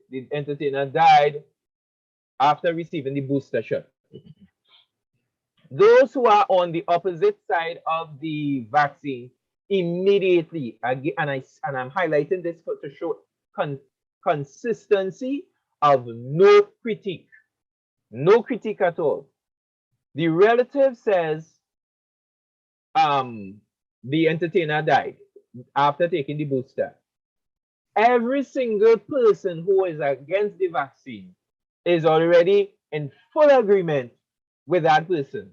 after receiving the booster shot. Those who are on the opposite side of the vaccine immediately, and I'm highlighting this to show con- consistency of no critique at all. The relative says um, the entertainer died after taking the booster. Every single person who is against the vaccine is already in full agreement with that person.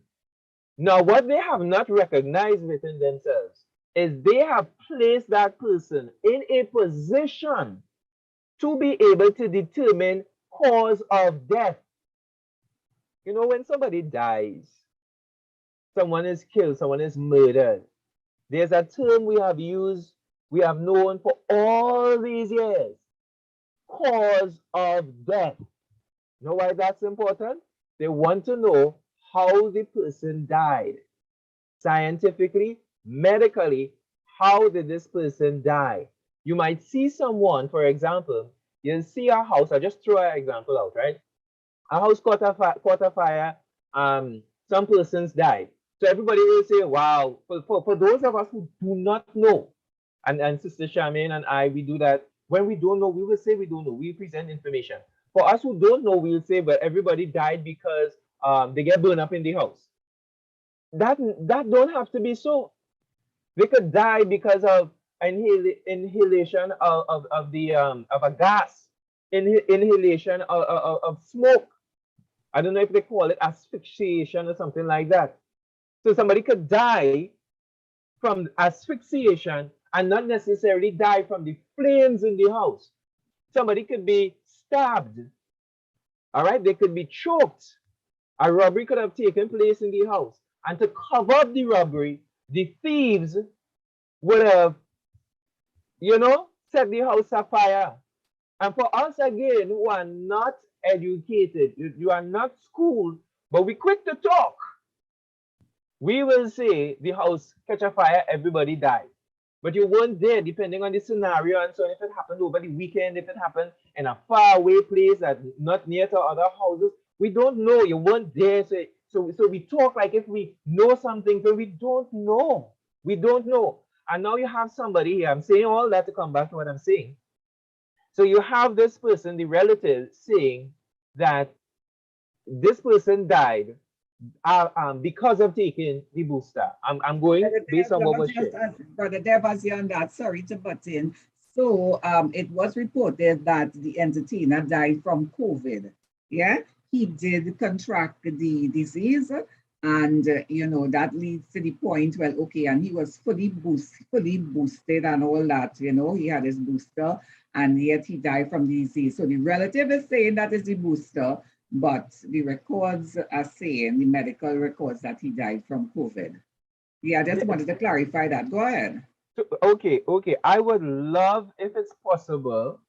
Now, what they have not recognized within themselves is they have placed that person in a position to be able to determine cause of death. You know, when somebody dies, someone is killed, someone is murdered, there's a term we have used, we have known for all these years: cause of death. You know why that's important? They want to know how the person died. Scientifically, medically, how did this person die? You might see someone, for example, you'll see a house, I'll just throw an example out, right? A house caught a fire, some persons died. So everybody will say, wow, for those of us who do not know, and Sister Charmaine and I, we do that. When we don't know, we will say we don't know. We present information. For us who don't know, we'll say, but everybody died because they get burned up in the house. That don't have to be so. They could die because of inhalation of a gas, inhalation of smoke. I don't know if they call it asphyxiation or something like that. So somebody could die from asphyxiation and not necessarily die from the flames in the house. Somebody could be stabbed. All right, they could be choked. A robbery could have taken place in the house, and to cover up the robbery, the thieves would have, set the house afire. And for us again, who are not educated, you are not schooled, but we quick to talk, we will say the house catch a fire, everybody died. But you weren't there, depending on the scenario and so on. If it happened over the weekend, if it happened in a faraway place that not near to other houses, we don't know. You weren't there. So we talk like if we know something, but we don't know. We don't know. And now you have somebody here. I'm saying all that to come back to what I'm saying. So you have this person, the relative, saying that this person died because of taking the booster. I'm going Brother based Deb, on let what me was just shared. ask, Brother Deb, as you on that, sorry to butt in. So it was reported that the entertainer died from COVID. Yeah, he did contract the disease, and that leads to the point. Well, okay, and he was fully boosted and all that. He had his booster, and yet he died from the disease. So the relative is saying that is the booster, but the records are saying, the medical records, that he died from COVID. Yeah, I just Yeah, wanted to clarify that. Go ahead. okay. I would love, if it's possible,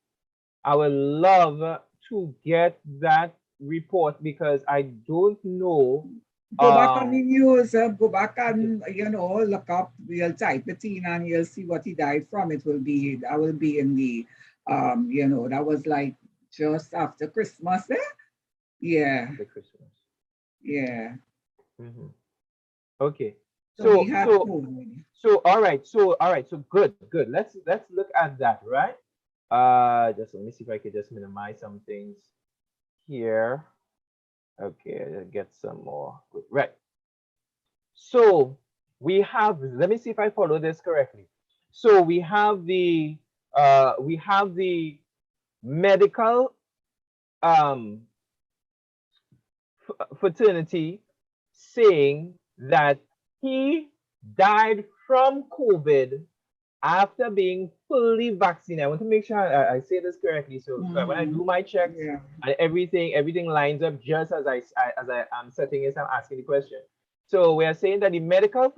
I would love to get that report because I don't know. Go back on the Um, news, go back and, look up, you'll type it in and you'll see what he died from. That will be in the, that was like just after Christmas, eh? Yeah, after Christmas. yeah. Hmm. Okay. So he So had so COVID. so all right. So good. Let's look at that, right? Just let me see if I could just minimize some things here. Okay, let's get some more. Good. Right. So we have. Let me see if I follow this correctly. So we have the medical um fraternity saying that he died from COVID after being fully vaccinated. I want to make sure I say this correctly. So when I Mm-hmm. do my checks Yeah. and everything lines up just as I am setting it, I'm asking the question. So we are saying that the medical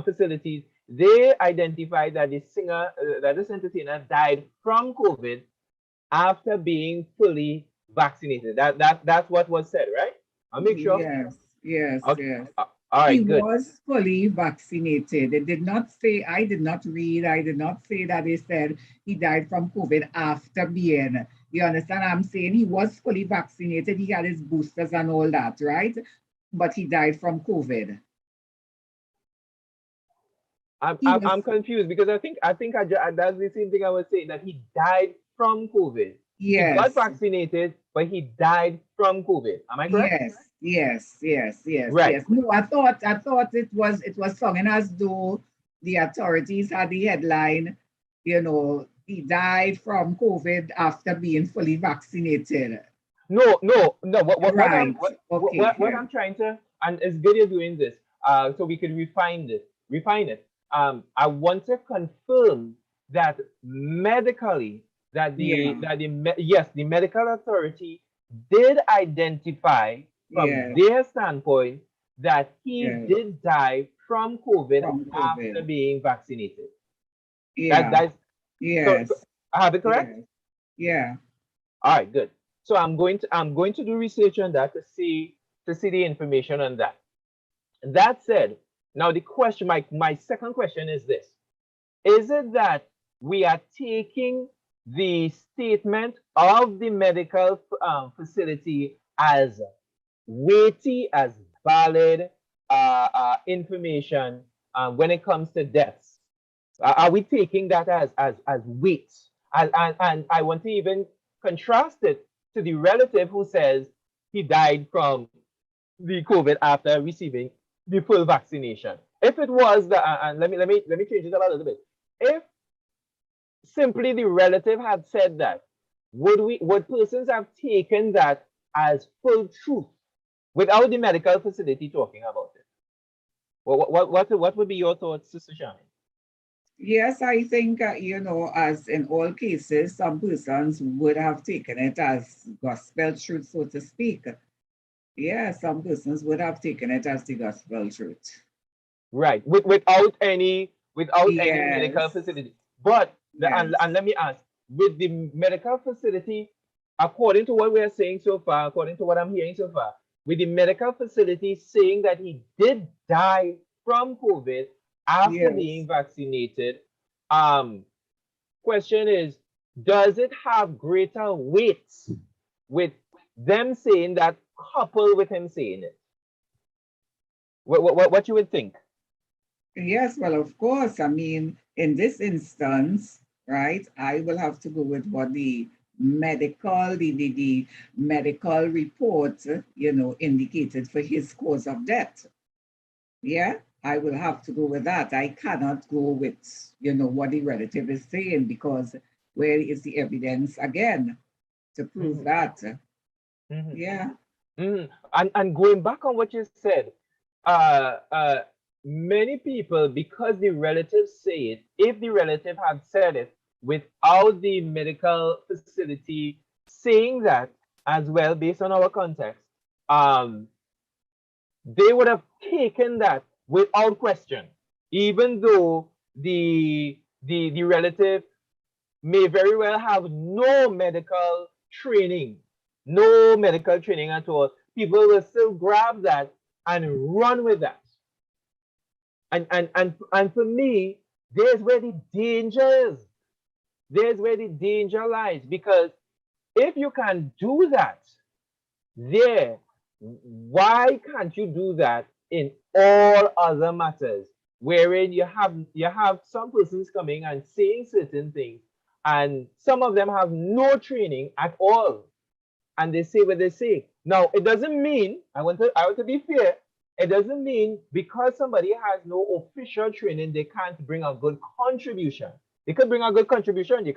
facilities, they identified that that this entertainer died from COVID after being fully vaccinated. That's what was said, right? I'll make sure. Yes, yes, Okay. yes. All He right. Good. was fully vaccinated. It did not say, I did not read, I did not say that they said he died from COVID after being, you understand? I'm saying he was fully vaccinated. He had his boosters and all that, right? But he died from COVID. I'm, He I'm, was, I'm confused because that's the same thing I was saying that he died from COVID. He got yes, vaccinated, but he died from COVID. Am I correct? yes, yes, yes, yes, Right. yes. No, I thought it was something as though the authorities had the headline, he died from COVID after being fully vaccinated. No, no, no. What I'm Right. Okay. what Yeah. I'm trying to, and it's good you're doing this. So we can refine it. I want to confirm that medically Yeah. yes, the medical authority did identify from Yes. their standpoint that he Yes. did die from COVID From after COVID. being vaccinated. Yeah. That's so Yes. I have it correct. Yes. Yeah. All right, good. So I'm going to do research on that to see the information on that. That said, now the question, my second question is this: is it that we are taking the statement of the medical facility as weighty, as valid information when it comes to deaths? Are we taking that as weight? And I want to even contrast it to the relative who says he died from the COVID after receiving the full vaccination. If it was the and let me change it up a little bit. If simply the relative had said that, would persons have taken that as full truth without the medical facility talking about it? What would be your thoughts, Sister Shani? Yes, I think, as in all cases, some persons would have taken it as gospel truth, so to speak. Yeah, some persons would have taken it as the gospel truth. Right, without any medical Yes. facility. But and Yes. let me ask, with the medical facility, according to what we are saying so far, according to what I'm hearing so far, with the medical facility saying that he did die from COVID after Yes. being vaccinated, um, question is, does it have greater weight with them saying that coupled with him saying it? What you would think? Yes, well, of course. I mean, in this instance, right, I will have to go with what the the medical report, indicated for his cause of death. Yeah, I will have to go with that. I cannot go with, what the relative is saying, because where is the evidence again to prove Mm-hmm. that? Mm-hmm. Yeah. Mm-hmm. And going back on what you said, uh, uh, many people, because the relatives say it, if the relative had said it without the medical facility saying that as well, based on our context, um, they would have taken that without question, even though the relative may very well have no medical training, no medical training at all. People will still grab that and run with that. And for me, there's where the danger is. There's where the danger lies. Because if you can do that there, why can't you do that in all other matters? Wherein you have some persons coming and saying certain things, and some of them have no training at all, and they say what they say. Now, it doesn't mean, I want to be fair. It doesn't mean because somebody has no official training, they can't bring a good contribution. They could bring a good contribution. You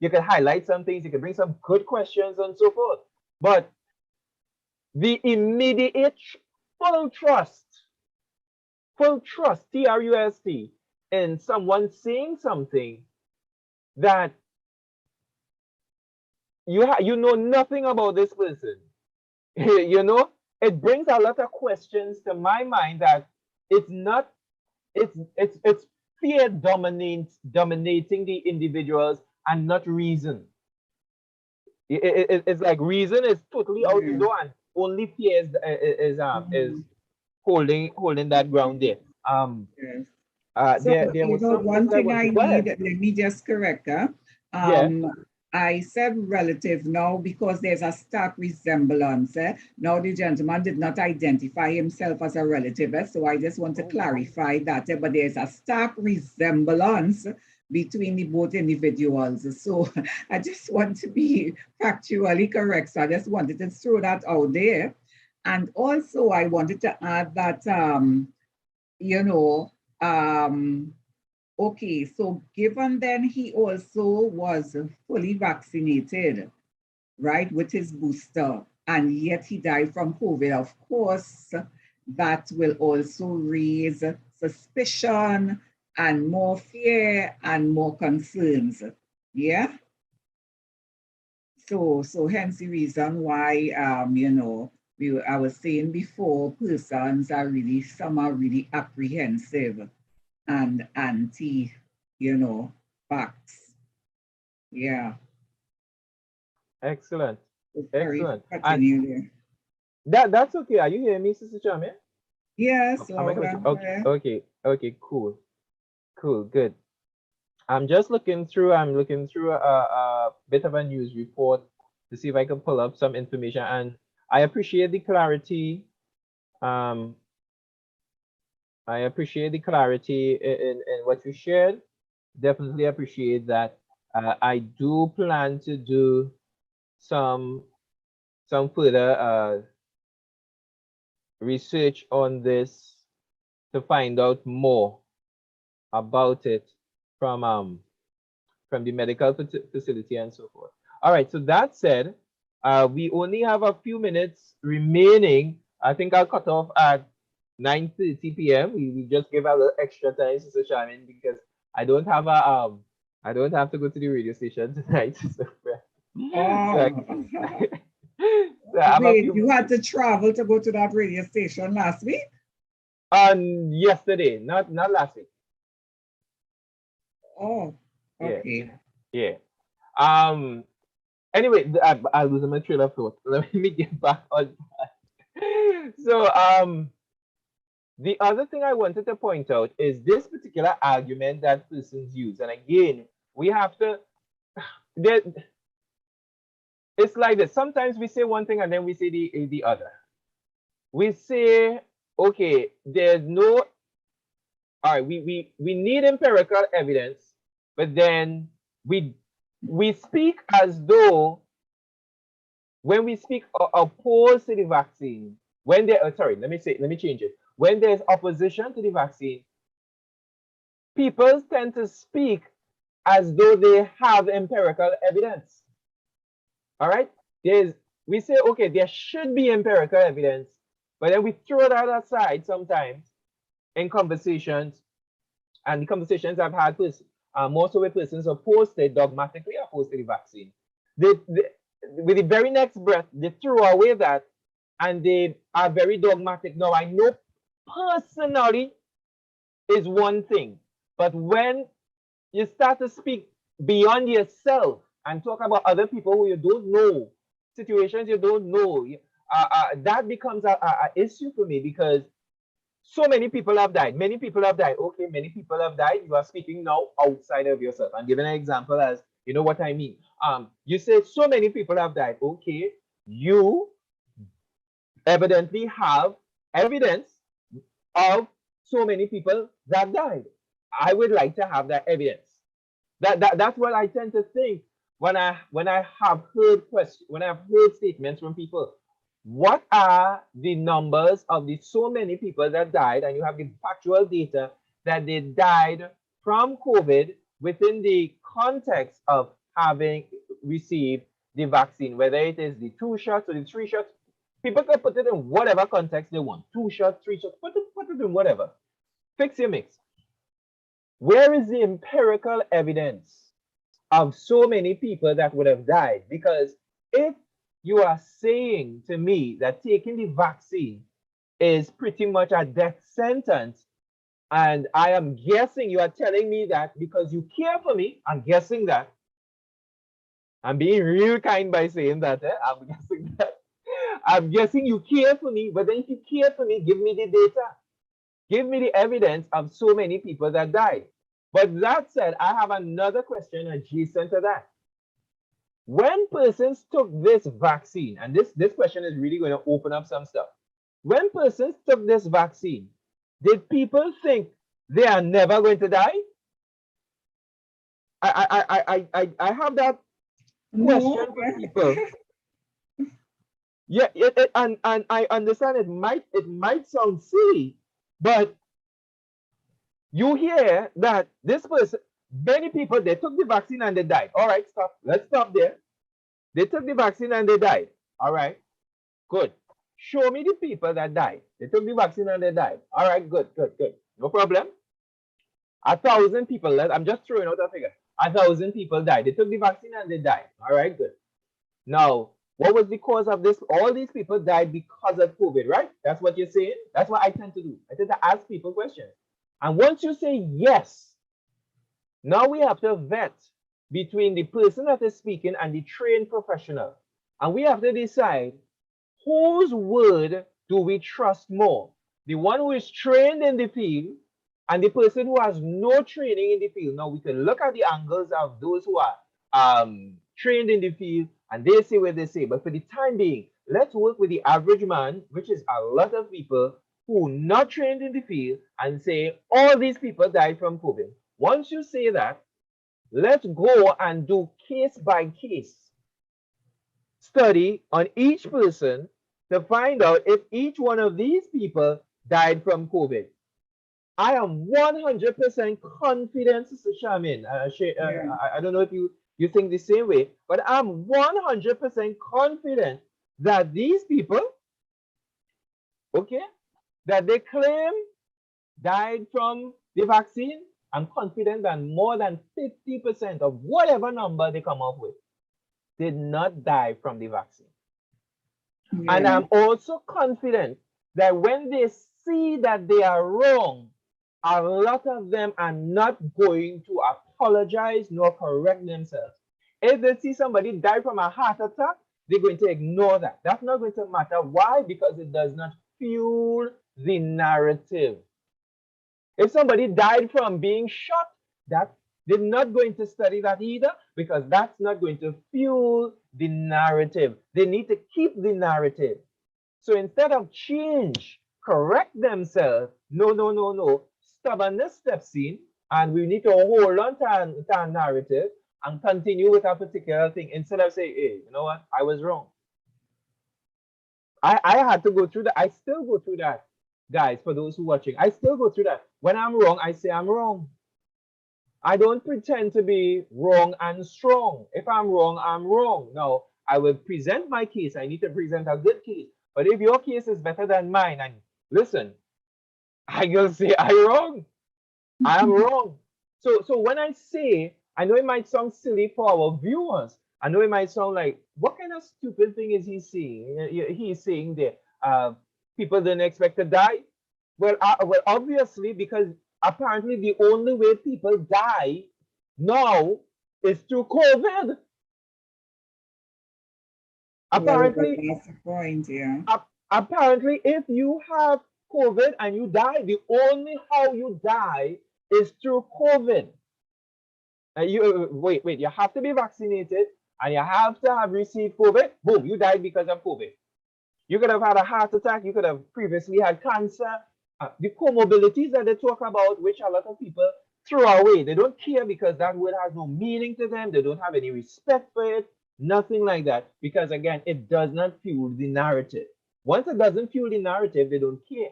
could highlight some things. You could bring some good questions and so forth. But the immediate full trust, TRUST, in someone saying something that you know nothing about this person. It brings a lot of questions to my mind that it's not it's fear dominating the individuals and not reason. It's like reason is totally out the Yeah. door, and only fear is Mhm. holding that ground there. Yes. So, There was something one that I thing I wanted. Go need, ahead. let me just correct her. Yeah. I said relative now because there's a stark resemblance. Now, the gentleman did not identify himself as a relative, so I just want to Oh wow. clarify that. But there's a stark resemblance between the both individuals. So, I just want to be factually correct. So, I just wanted to throw that out there. And also, I wanted to add that, you know, um, okay, so given then he also was fully vaccinated, right, with his booster, and yet he died from COVID, of course, that will also raise suspicion and more fear and more concerns. Yeah. So hence the reason why, I was saying before, persons are really, some are really apprehensive and anti, you know, facts. Yeah. Excellent. So sorry for Excellent. And cutting you there. that's okay. Are you hearing me, Sister Charmaine? Yes, Am I loud coming through? and Okay. clear. Okay. Okay. Cool. Cool. Good. I'm just looking through. I'm looking through a bit of a news report to see if I can pull up some information. And I appreciate the clarity. Um, I appreciate the clarity in what you shared. Definitely appreciate that. I do plan to do some further research on this to find out more about it from um from the medical facility and so forth. All right. So that said, we only have a few minutes remaining. I think I'll cut off at 9:30 p.m. We just give a little extra time, Sister Shannon, because I don't have a I don't have to go to the radio station tonight. So I, Oh, so I have a wait, few. you had to travel to go to that radio station last week? Yesterday, not last week. Oh, Yeah, okay. yeah. Um. Anyway, I lose my trail of thought. Let me get back on. So the other thing I wanted to point out is this particular argument that persons use, and again, we have to. There, it's like this. Sometimes we say one thing and then we say the other. We say, okay, there's no. All right, we need empirical evidence, but then we we speak as though When we speak opposed to the vaccine, when they sorry, let me change it. When there's opposition to the vaccine, people tend to speak as though they have empirical evidence. All right? There's we say, okay, there should be empirical evidence, but then we throw that aside sometimes in conversations, and the conversations I've had with most of the persons opposed to dogmatically opposed to the vaccine. They, with the very next breath, they throw away that and they are very dogmatic. Now, I know personally is one thing, but when you start to speak beyond yourself and talk about other people who you don't know, situations you don't know, that becomes a issue for me because so many people have died. Many people have died. Okay, many people have died. You are speaking now outside of yourself. I'm giving an example as you know what I mean. You say so many people have died. Okay, you evidently have evidence of so many people that died. I would like to have that evidence. That's what I tend to think when I have heard when I've heard statements from people. What are the numbers of the so many people that died, and you have the factual data that they died from COVID within the context of having received the vaccine, whether it is the 2 shots or the 3 shots. People can put it in whatever context they want. 2 shots, 3 shots, put it in whatever. Fix your mix. Where is the empirical evidence of so many people that would have died? Because if you are saying to me that taking the vaccine is pretty much a death sentence, and I am guessing you are telling me that because you care for me, I'm guessing that. I'm being real kind by saying that. I'm guessing that. I'm guessing you care for me, but then if you care for me, give me the data. Give me the evidence of so many people that died. But that said, I have another question adjacent to that. When persons took this vaccine, and this question is really going to open up some stuff. When persons took this vaccine, did people think they are never going to die? I have that question No. for people. Yeah, and I understand it might sound silly, but you hear that this person, many people, they took the vaccine and they died. All right, stop. Let's stop there. They took the vaccine and they died. All right, good. Show me the people that died. They took the vaccine and they died. All right, good. No problem. 1,000 people, I'm just throwing out a figure. 1,000 people died. They took the vaccine and they died. All right, good. Now, what was the cause of this? All these people died because of COVID, right? That's what you're saying? That's what I tend to do. I tend to ask people questions. And once you say yes, now we have to vet between the person that is speaking and the trained professional. And we have to decide whose word do we trust more? The one who is trained in the field and the person who has no training in the field. Now we can look at the angles of those who are trained in the field and they say what they say. But for the time being, let's work with the average man, which is a lot of people who are not trained in the field, and say all these people died from COVID. Once you say that, let's go and do case by case study on each person to find out if each one of these people died from COVID. I am 100% confident, Sister Shamin. Yeah. I don't know if you think the same way, but I'm 100% confident that these people, okay, that they claim died from the vaccine. I'm confident that more than 50% of whatever number they come up with did not die from the vaccine. And Yeah. I'm also confident that when they see that they are wrong, a lot of them are not going to apologize nor correct themselves. If they see somebody die from a heart attack, they're going to ignore that. That's not going to matter. Why? Because it does not fuel the narrative. If somebody died from being shot, that they're not going to study that either because that's not going to fuel the narrative. They need to keep the narrative. So instead of change, correct themselves, no. Stubbornness steps in, and we need to hold on to our narrative and continue with a particular thing instead of saying, hey, you know what, I was wrong. I had to go through that. I still go through that, guys. For those who watching, I still go through that. When I'm wrong, I say I'm wrong. I don't pretend to be wrong and strong. If I'm wrong, I'm wrong. No, I will present my case. I need to present a good case. But if your case is better than mine, and listen, I will say I'm wrong. I am wrong. So when I say, I know it might sound silly for our viewers. I know it might sound like, what kind of stupid thing is he saying? He's saying there, people didn't expect to die. Well, obviously, because apparently the only way people die now is through COVID. Well, Apparently, that's the point, yeah. apparently, if you have COVID and you die, the only how you die is through COVID. Wait. You have to be vaccinated and you have to have received COVID. Boom, you died because of COVID. You could have had a heart attack. You could have previously had cancer. The comorbidities that they talk about, which a lot of people throw away. They don't care because that word has no meaning to them. They don't have any respect for it. Nothing like that. Because again, it does not fuel the narrative. Once it doesn't fuel the narrative, they don't care.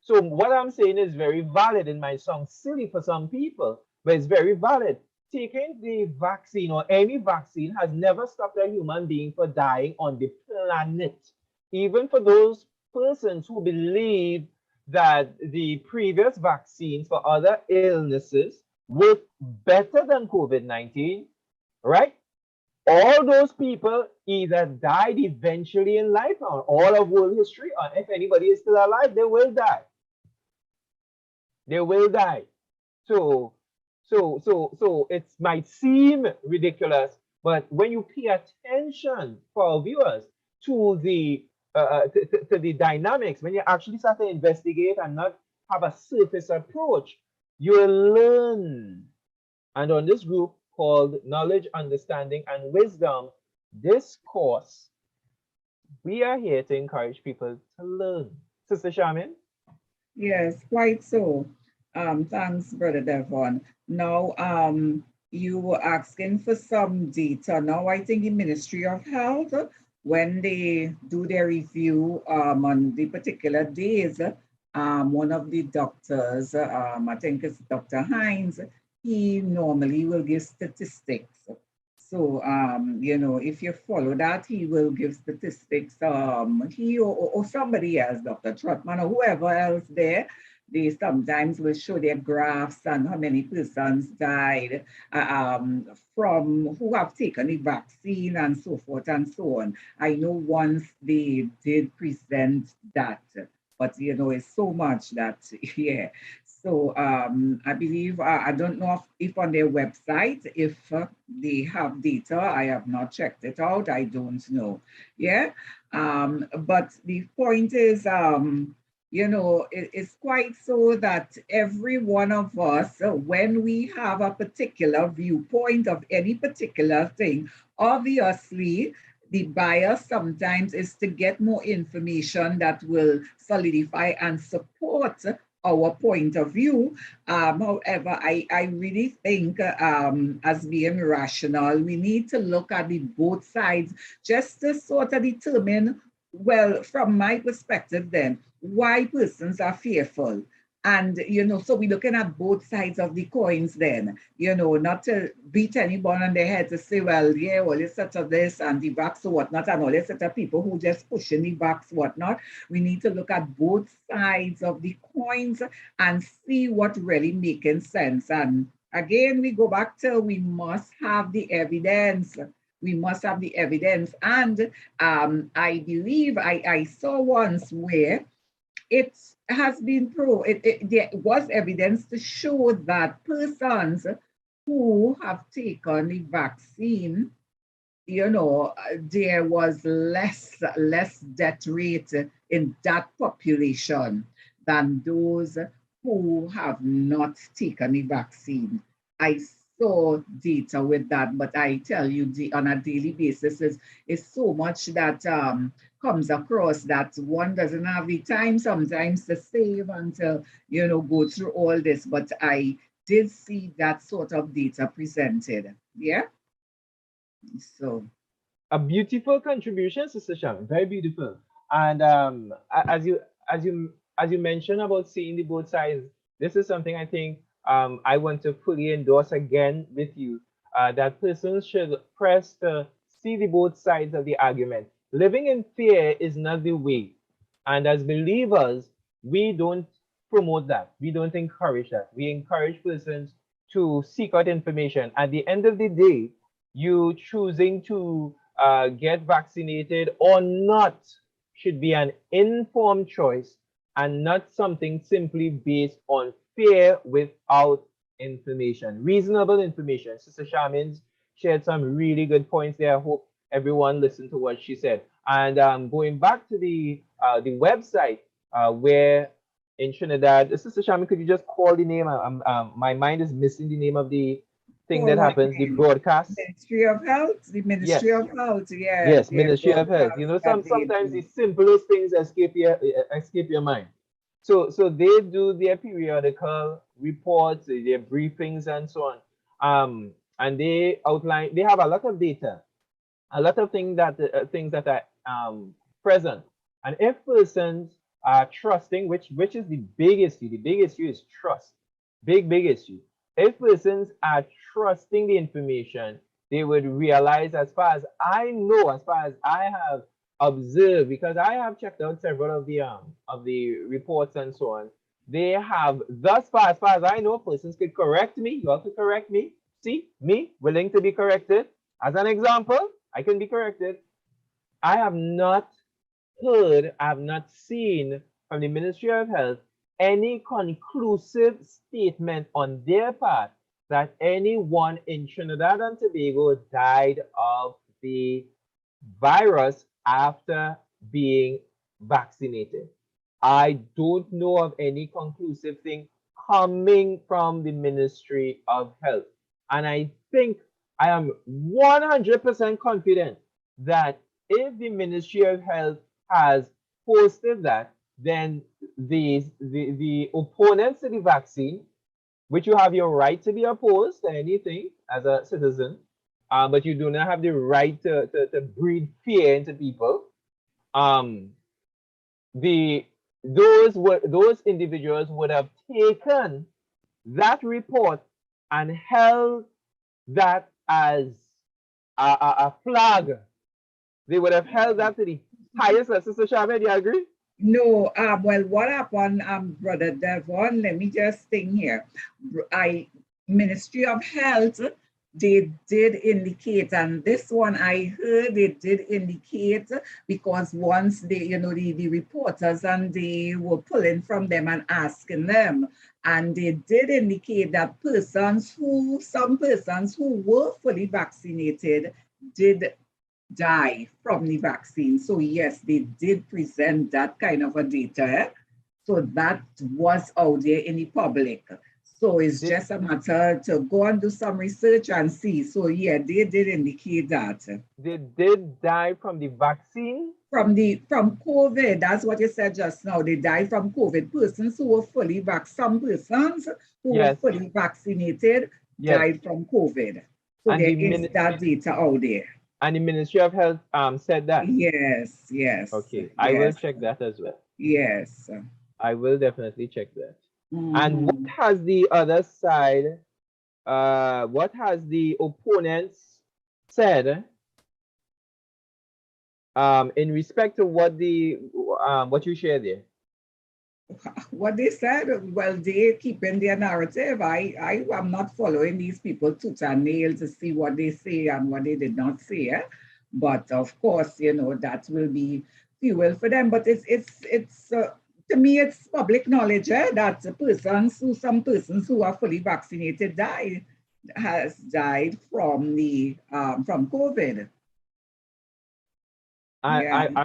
So what I'm saying is very valid. It might sound silly for some people, but it's very valid. Taking the vaccine or any vaccine has never stopped a human being from dying on the planet. Even for those persons who believe that the previous vaccines for other illnesses work better than COVID-19, right? All those people either died eventually in life or all of world history, or if anybody is still alive, they will die. They will die. So, so it might seem ridiculous, but when you pay attention for our viewers to to the dynamics, when you actually start to investigate and not have a surface approach, you will learn. And on this group called Knowledge, Understanding, and Wisdom, this course, we are here to encourage people to learn. Sister Shamin? Yes, quite so. Thanks, Brother Devon. Now, you were asking for some data. Now, I think the Ministry of Health, when they do their review on the particular days, one of the doctors, I think it's Dr. Hines, he normally will give statistics. So, if you follow that, he will give statistics. He or somebody else, Dr. Trotman or whoever else there, they sometimes will show their graphs and how many persons died from who have taken the vaccine and so forth and so on. I know once they did present that, but it's so much that, yeah. So I believe, I don't know if on their website, if they have data. I have not checked it out. I don't know. Yeah. But the point is, it's quite so that every one of us, when we have a particular viewpoint of any particular thing, obviously, the bias sometimes is to get more information that will solidify and support our point of view. However, I really think, as being rational, we need to look at the both sides just to sort of determine, well, from my perspective, then, why persons are fearful. And, so we're looking at both sides of the coins then, not to beat anyone on the head to say, well, yeah, well, it's such a this and the vax or whatnot, and all this such a people who just pushing the vax, whatnot. We need to look at both sides of the coins and see what really making sense. And again, we go back to, we must have the evidence. We must have the evidence. And I believe I saw once where it has been proved, there was evidence to show that persons who have taken the vaccine, there was less death rate in that population than those who have not taken the vaccine. I saw data with that, but I tell you, on a daily basis is so much that comes across that one doesn't have the time sometimes to save until, go through all this. But I did see that sort of data presented. Yeah. So A beautiful contribution, Sister Sharon. Very beautiful. And as you mentioned about seeing the both sides, this is something I think I want to fully endorse again with you. That persons should press to see the both sides of the argument. Living in fear is not the way, and as believers, we don't promote that. We don't encourage that. We encourage persons to seek out information. At the end of the day, you choosing to get vaccinated or not should be an informed choice and not something simply based on fear without information, reasonable information. Sister Shamins shared some really good points there. I hope everyone listened to what she said. And going back to the website where in Trinidad, Sister Shamin, could you just call the name? My mind is missing the name of the thing For that what happens, the name? broadcast. Ministry of Health, the Ministry Yes, of Health, yeah, yes, their Ministry of Health. You broadcast know, that they sometimes the do. simplest things escape your mind. So they do their periodical reports, their briefings, and so on. And they outline. They have a lot of data, a lot of things that are present. And if persons are trusting, which is the biggest issue is trust, big issue. If persons are trusting the information, they would realize, as far as I know, as far as I have observed, because I have checked out several of the reports and so on. They have thus far, as far as I know, persons could correct me. You all could correct me. See, me willing to be corrected. As an example, I can be corrected. I have not heard, I have not seen from the Ministry of Health any conclusive statement on their part that anyone in Trinidad and Tobago died of the virus after being vaccinated. I don't know of any conclusive thing coming from the Ministry of Health. And I think I am 100% confident that if the Ministry of Health has posted that, then the opponents to the vaccine, which you have your right to be opposed to anything as a citizen, but you do not have the right to breed fear into people. Um, the those individuals would have taken that report and held that as a flag. They would have held that to the highest. Sister Shabed, you agree? No, well, what happened, Brother Devon? Let me just think here. I Ministry of Health, they did indicate, and this one I heard they did indicate because once they, the reporters and they were pulling from them and asking them, and they did indicate that some persons who were fully vaccinated did die from the vaccine. So yes, they did present that kind of a data. So that was out there in the public. So it's They, just a matter to go and do some research and see. So yeah, they did indicate that. they did die from the vaccine. From COVID, that's what you said just now. They died from COVID. Persons who were fully vaccinated, some persons who were Yes, fully vaccinated yes. died from COVID. So And there is that data out there. the Ministry of Health said that. Yes, yes, Okay, I will yes, check that as well. yes. I will definitely check that. And what Mhm. has the other side, what has the opponents said in respect to what you shared there? What they said, well, they keep in their narrative. I am not following these people tooth and nail to see what they say and what they did not say. But of course, that will be fuel for them. But it's to me, it's public knowledge that some persons who are fully vaccinated died from COVID. I, Yeah.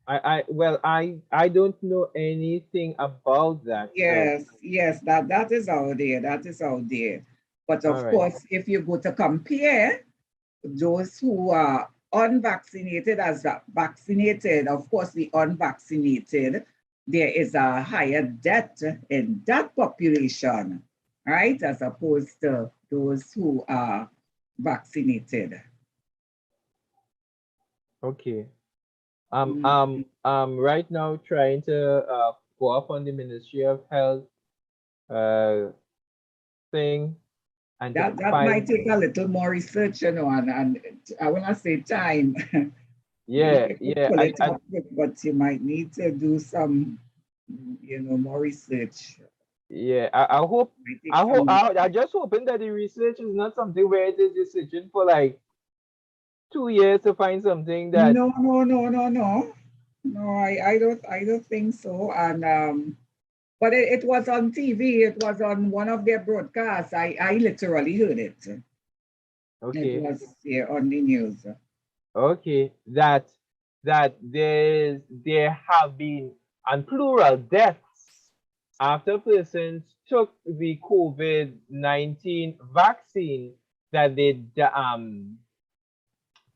I, I, well, I don't know anything about that. So, Yes, yes, that is out there. That is out there. But all of right. course, if you go to compare those who are unvaccinated as vaccinated, of course, the unvaccinated, there is a higher death in that population, right? As opposed to those who are vaccinated. Okay. Right now trying to go up on the Ministry of Health uh thing and to That might find. take a little more research, and I wanna say time. Yeah, You could yeah. pull it up, but you might need to do some, more research. Yeah, I hope, Might take some more I just hoping that the research is not something where it is just searching for like 2 years to find something that. No, no, no, no, no. No, I don't think so. And but it was on TV. It was on one of their broadcasts. I literally heard it. It Okay, was here on the news. okay, that there have been, and plural, deaths after persons took the COVID-19 vaccine that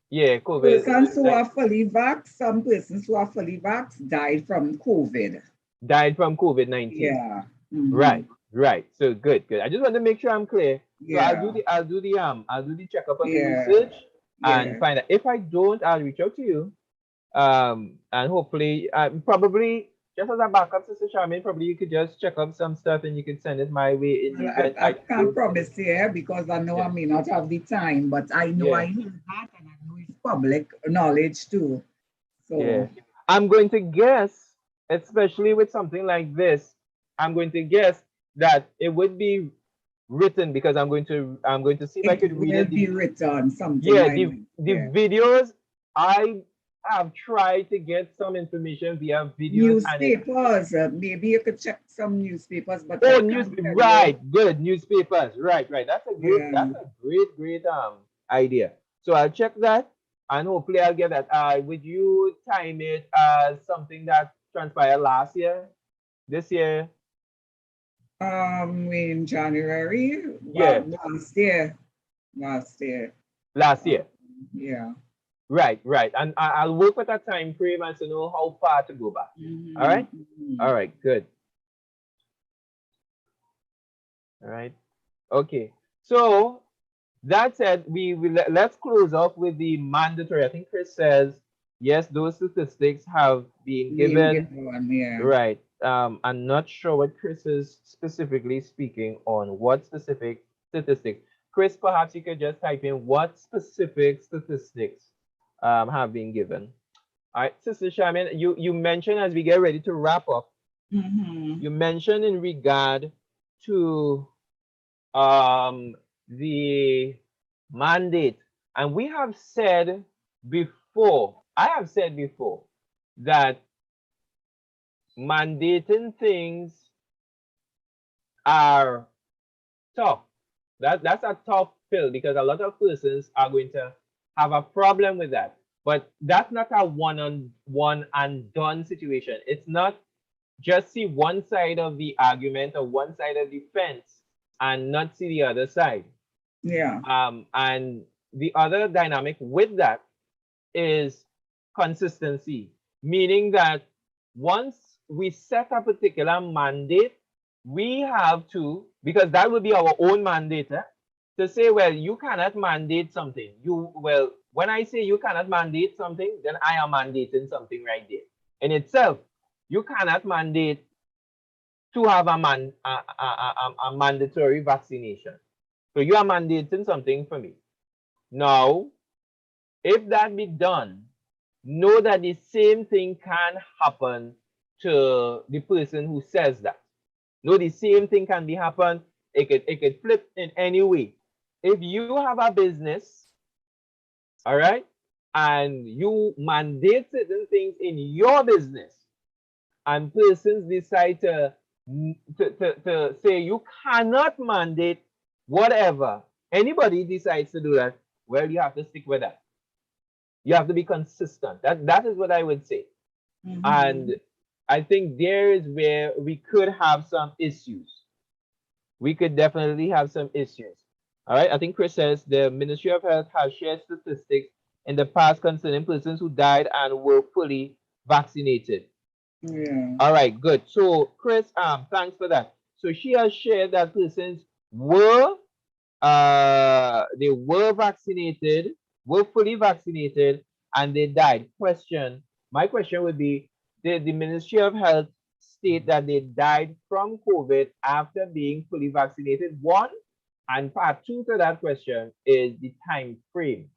yeah, COVID Persons who are fully vaxxed, some persons who are fully vaxxed died from COVID. died from COVID-19. Yeah. Right, right. So good, good. I just want to make sure I'm clear. So Yeah. I'll do the checkup on the Yeah. research and Yeah. find out. If I don't, I'll reach out to you. And hopefully, probably just as a backup, Sister Charmaine, probably you could just check up some stuff and you could send it my way in the Well, event I I can't don't get it. promise here because I know I Yeah, may not have the time, but I know yeah, I heard that and I know it's public knowledge too. yeah. So, I'm going to guess, especially with something like this, I'm going to guess that it would be written because I'm going to see if I it could read will it. be written something Yeah, like that. the Yeah. videos, I have tried to get some information via videos and it. Newspapers, maybe you could check some newspapers, but Oh, I news, can't tell you. right, good, newspapers, right, right. Yeah. That's a great idea. So I'll check that and hopefully I'll get that. Would you time it as something that transpired last year, this year? In January, Yeah, last year, last year. last Um, year. yeah. Right, right. And I'll work with a time frame and to know how far to go back. All Mhm, right, all mhm. right, good. All right. Okay. So that said, let's close off with the mandatory. I think Chris says yes, those statistics have been Being given. given, yeah. Right. I'm not sure what Chris is specifically speaking on. What specific statistics? Chris, perhaps you could just type in what specific statistics have been given. All right, Sister Shaman, you mentioned as we get ready to wrap up, Mm-hmm. you mentioned in regard to um, the mandate. And we have said before, I have said before, that mandating things are tough. That's a tough pill because a lot of persons are going to have a problem with that. But that's not a one on one and done situation. It's not just see one side of the argument or one side of the fence and not see the other side. Yeah. And the other dynamic with that is consistency, meaning that once we set a particular mandate, we have to, because that will be our own mandate, to say, well, you cannot mandate something. Well, when I say you cannot mandate something, then I am mandating something right there. In itself, you cannot mandate to have a mandatory vaccination. So you are mandating something for me. Now, if that be done, know that the same thing can happen to the person who says that. Know the same thing can be happen. It could flip in any way. If you have a business, all right, and you mandate certain things in your business, and persons decide to say you cannot mandate whatever, anybody decides to do that, well, you have to stick with that. You have to be consistent. That is what I would say. Mm-hmm. And I think there is where we could have some issues. We could definitely have some issues. All right. I think Chris says the Ministry of Health has shared statistics in the past concerning persons who died and were fully vaccinated. Yeah. All right, good. So Chris, thanks for that. So she has shared that persons were they were vaccinated, were fully vaccinated, and they died. Question: My question would be, did the Ministry of Health state that they died from COVID after being fully vaccinated? One, and part two to that question is the time frame.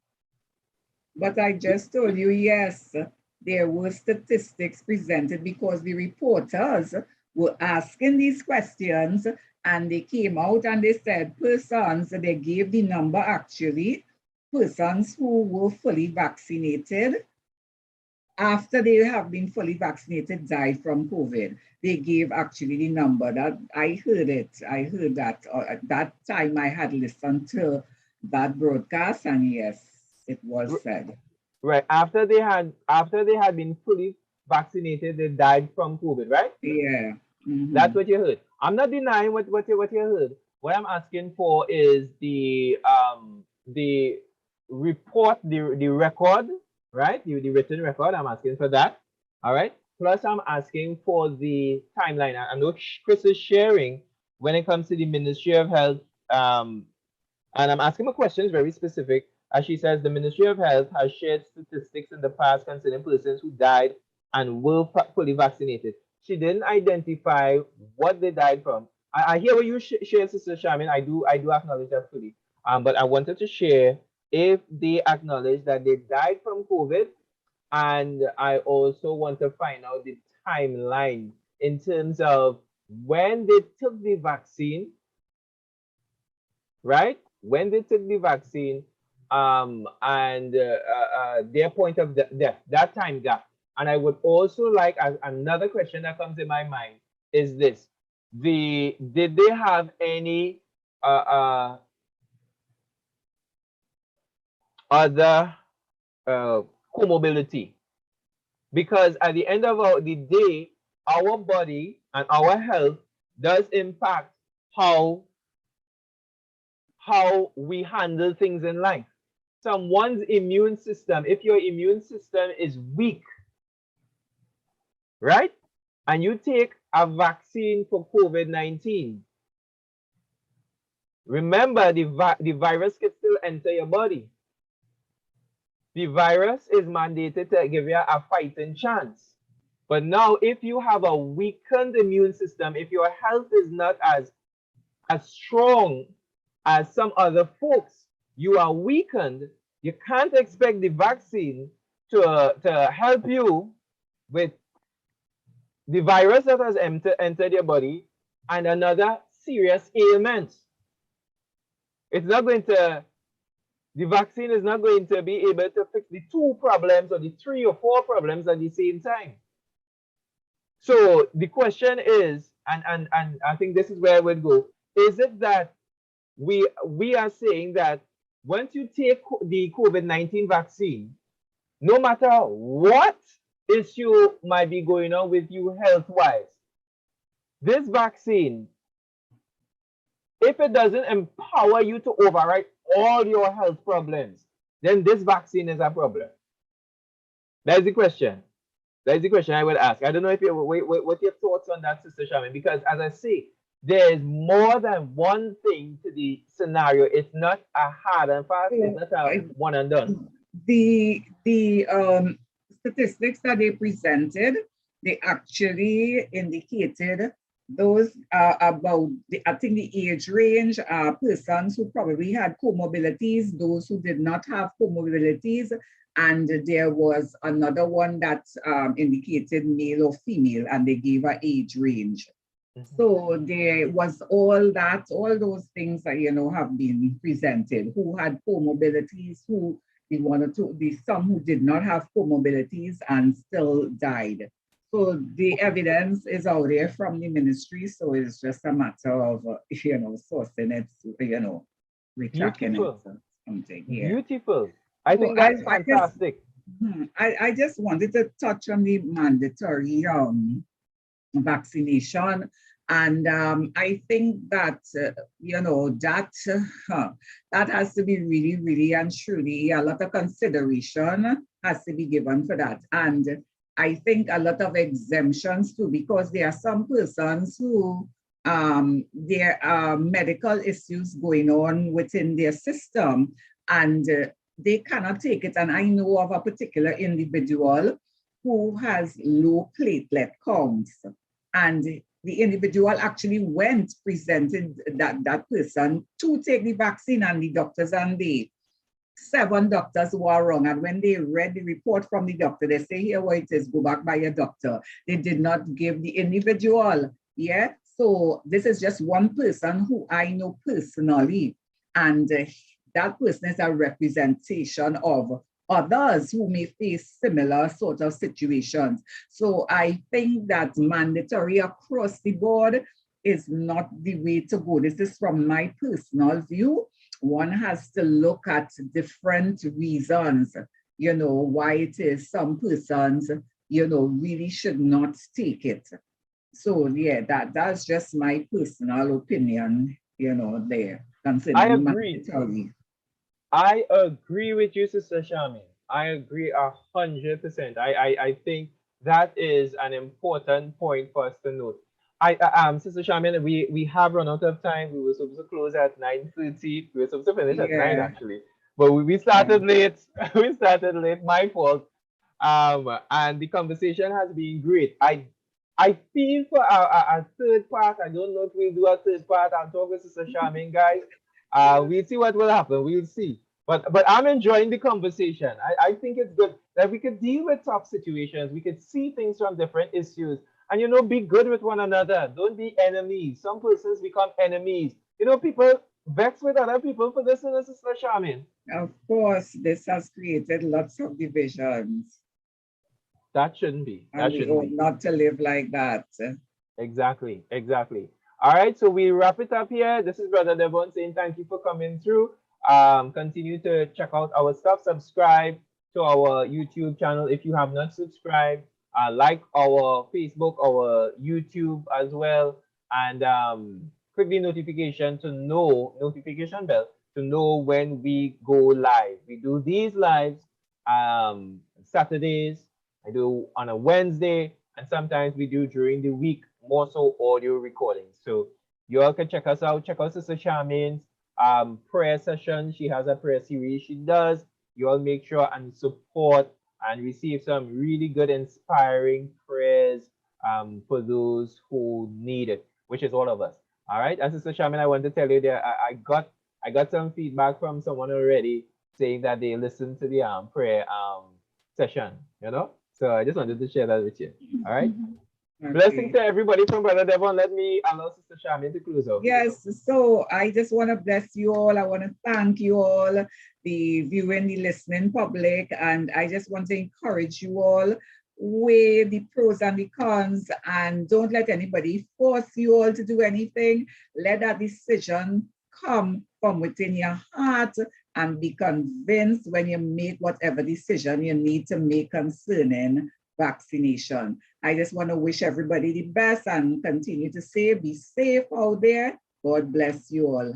But I just told you, yes, there were statistics presented because the reporters were asking these questions and they came out and they said persons, they gave the number actually, persons who were fully vaccinated after they have been fully vaccinated died from COVID. They gave actually the number that I heard it. I heard that at that time I had listened to that broadcast, and yes, it was said. Right. After they had been fully vaccinated, they died from COVID, right? Yeah. That's Mm-hmm. what you heard. I'm not denying what you heard. What I'm asking for is the report, the record, right? The written record. I'm asking for that. All right. Plus, I'm asking for the timeline. I know Chris is sharing when it comes to the Ministry of Health. And I'm asking my questions very specific. As she says, the Ministry of Health has shared statistics in the past concerning persons who died and were fully vaccinated. She didn't identify what they died from. I hear what you share, Sister Shaman. I do acknowledge that fully. But I wanted to share if they acknowledge that they died from COVID, and I also want to find out the timeline in terms of when they took the vaccine, right? When they took the vaccine, and their point of death, that time gap. And I would also like, as another question that comes in my mind is this: did they have any other uh, comorbidity? Because at the end of the day, our body and our health does impact how we handle things in life. Someone's immune system, if your immune system is weak, right? And you take a vaccine for COVID-19, remember the virus can still enter your body. The virus is mandated to give you a fighting chance. But now, if you have a weakened immune system, if your health is not as strong as some other folks, you are weakened. You can't expect the vaccine to help you with the virus that has entered your body and another serious ailment. It's not going to, the vaccine is not going to be able to fix the two problems or the three or four problems at the same time. So the question is, and I think this is where I would go, is it that we are saying that once you take the COVID-19 vaccine, no matter what issue might be going on with you health-wise, this vaccine, if it doesn't empower you to override all your health problems, then this vaccine is a problem. That's the question. That's the question I would ask. I don't know if you what your thoughts on that, Sister Shaman, because as I say, there is more than one thing to the scenario. It's not a hard and fast. It's not a one and done. The statistics that they presented, they actually indicated those about the, I think the age range, persons who probably had comorbidities, those who did not have comorbidities, and there was another one that indicated male or female, and they gave an age range. So there was all those things that have been presented. Who had comorbidities? Who the one or two? The some who did not have comorbidities and still died. So the evidence is out there from the ministry. So it's just a matter of sourcing it, retracking Beautiful. it, something. Yeah. Beautiful. I So think that's fantastic. I just wanted to touch on the mandatory vaccination. And I think that, that has to be really, really and truly a lot of consideration has to be given for that. And I think a lot of exemptions too, because there are some persons who there are medical issues going on within their system and they cannot take it. And I know of a particular individual who has low platelet counts. And the individual actually went, presented that person to take the vaccine, and the doctors and the 7 doctors were wrong. And when they read the report from the doctor, they say, here what it is, go back by your doctor. They did not give the individual. Yeah. So this is just one person who I know personally. And that person is a representation of others who may face similar sort of situations. So I think that mandatory across the board is not the way to go. This is from my personal view. One has to look at different reasons, why it is some persons, really should not take it. So yeah, that's just my personal opinion, there I concerning agree. mandatory. I agree with you, Sister Shamin. I agree 100%. I think that is an important point for us to note. Sister Shamin, we have run out of time. We were supposed to close at 9:30. We were supposed to finish at 9 Yeah, actually. But we yeah, started late. We started late, my fault. And the conversation has been great. I feel for a third part. I don't know if we'll do a third part. I'll talk with Sister Shamin, guys. We'll see what will happen. We'll see. But I'm enjoying the conversation. I think it's good that we could deal with tough situations. We could see things from different issues. And be good with one another. Don't be enemies. Some persons become enemies. People vex with other people for this and this, Sister Shamin. of course, this has created lots of divisions, That shouldn't be. and That we shouldn't ought be. not to live like that. Exactly, exactly. All right, so we wrap it up here. This is Brother Devon saying thank you for coming through. Continue to check out our stuff. Subscribe to our YouTube channel if you have not subscribed. Like our Facebook, our YouTube as well, and click the notification bell to know when we go live. We do these lives Saturdays. I do on a Wednesday, and sometimes we do during the week, more so audio recordings. So you all can check us out. Check out Sister Charmaine's prayer session. She has a prayer series she does. You all make sure and support and receive some really good, inspiring prayers for those who need it, which is all of us. All right. And Sister Charmaine, I want to tell you that I got some feedback from someone already saying that they listened to the prayer session. So I just wanted to share that with you. All right. Blessing Okay. to everybody from Brother Devon. Let me allow Sister Charmaine to close out. Yes, so I just want to bless you all. I want to thank you all, the viewing, the listening public, and I just want to encourage you all, weigh the pros and the cons, and don't let anybody force you all to do anything. Let that decision come from within your heart and be convinced when you make whatever decision you need to make concerning vaccination. I just want to wish everybody the best and continue to say, be safe out there. God bless you all.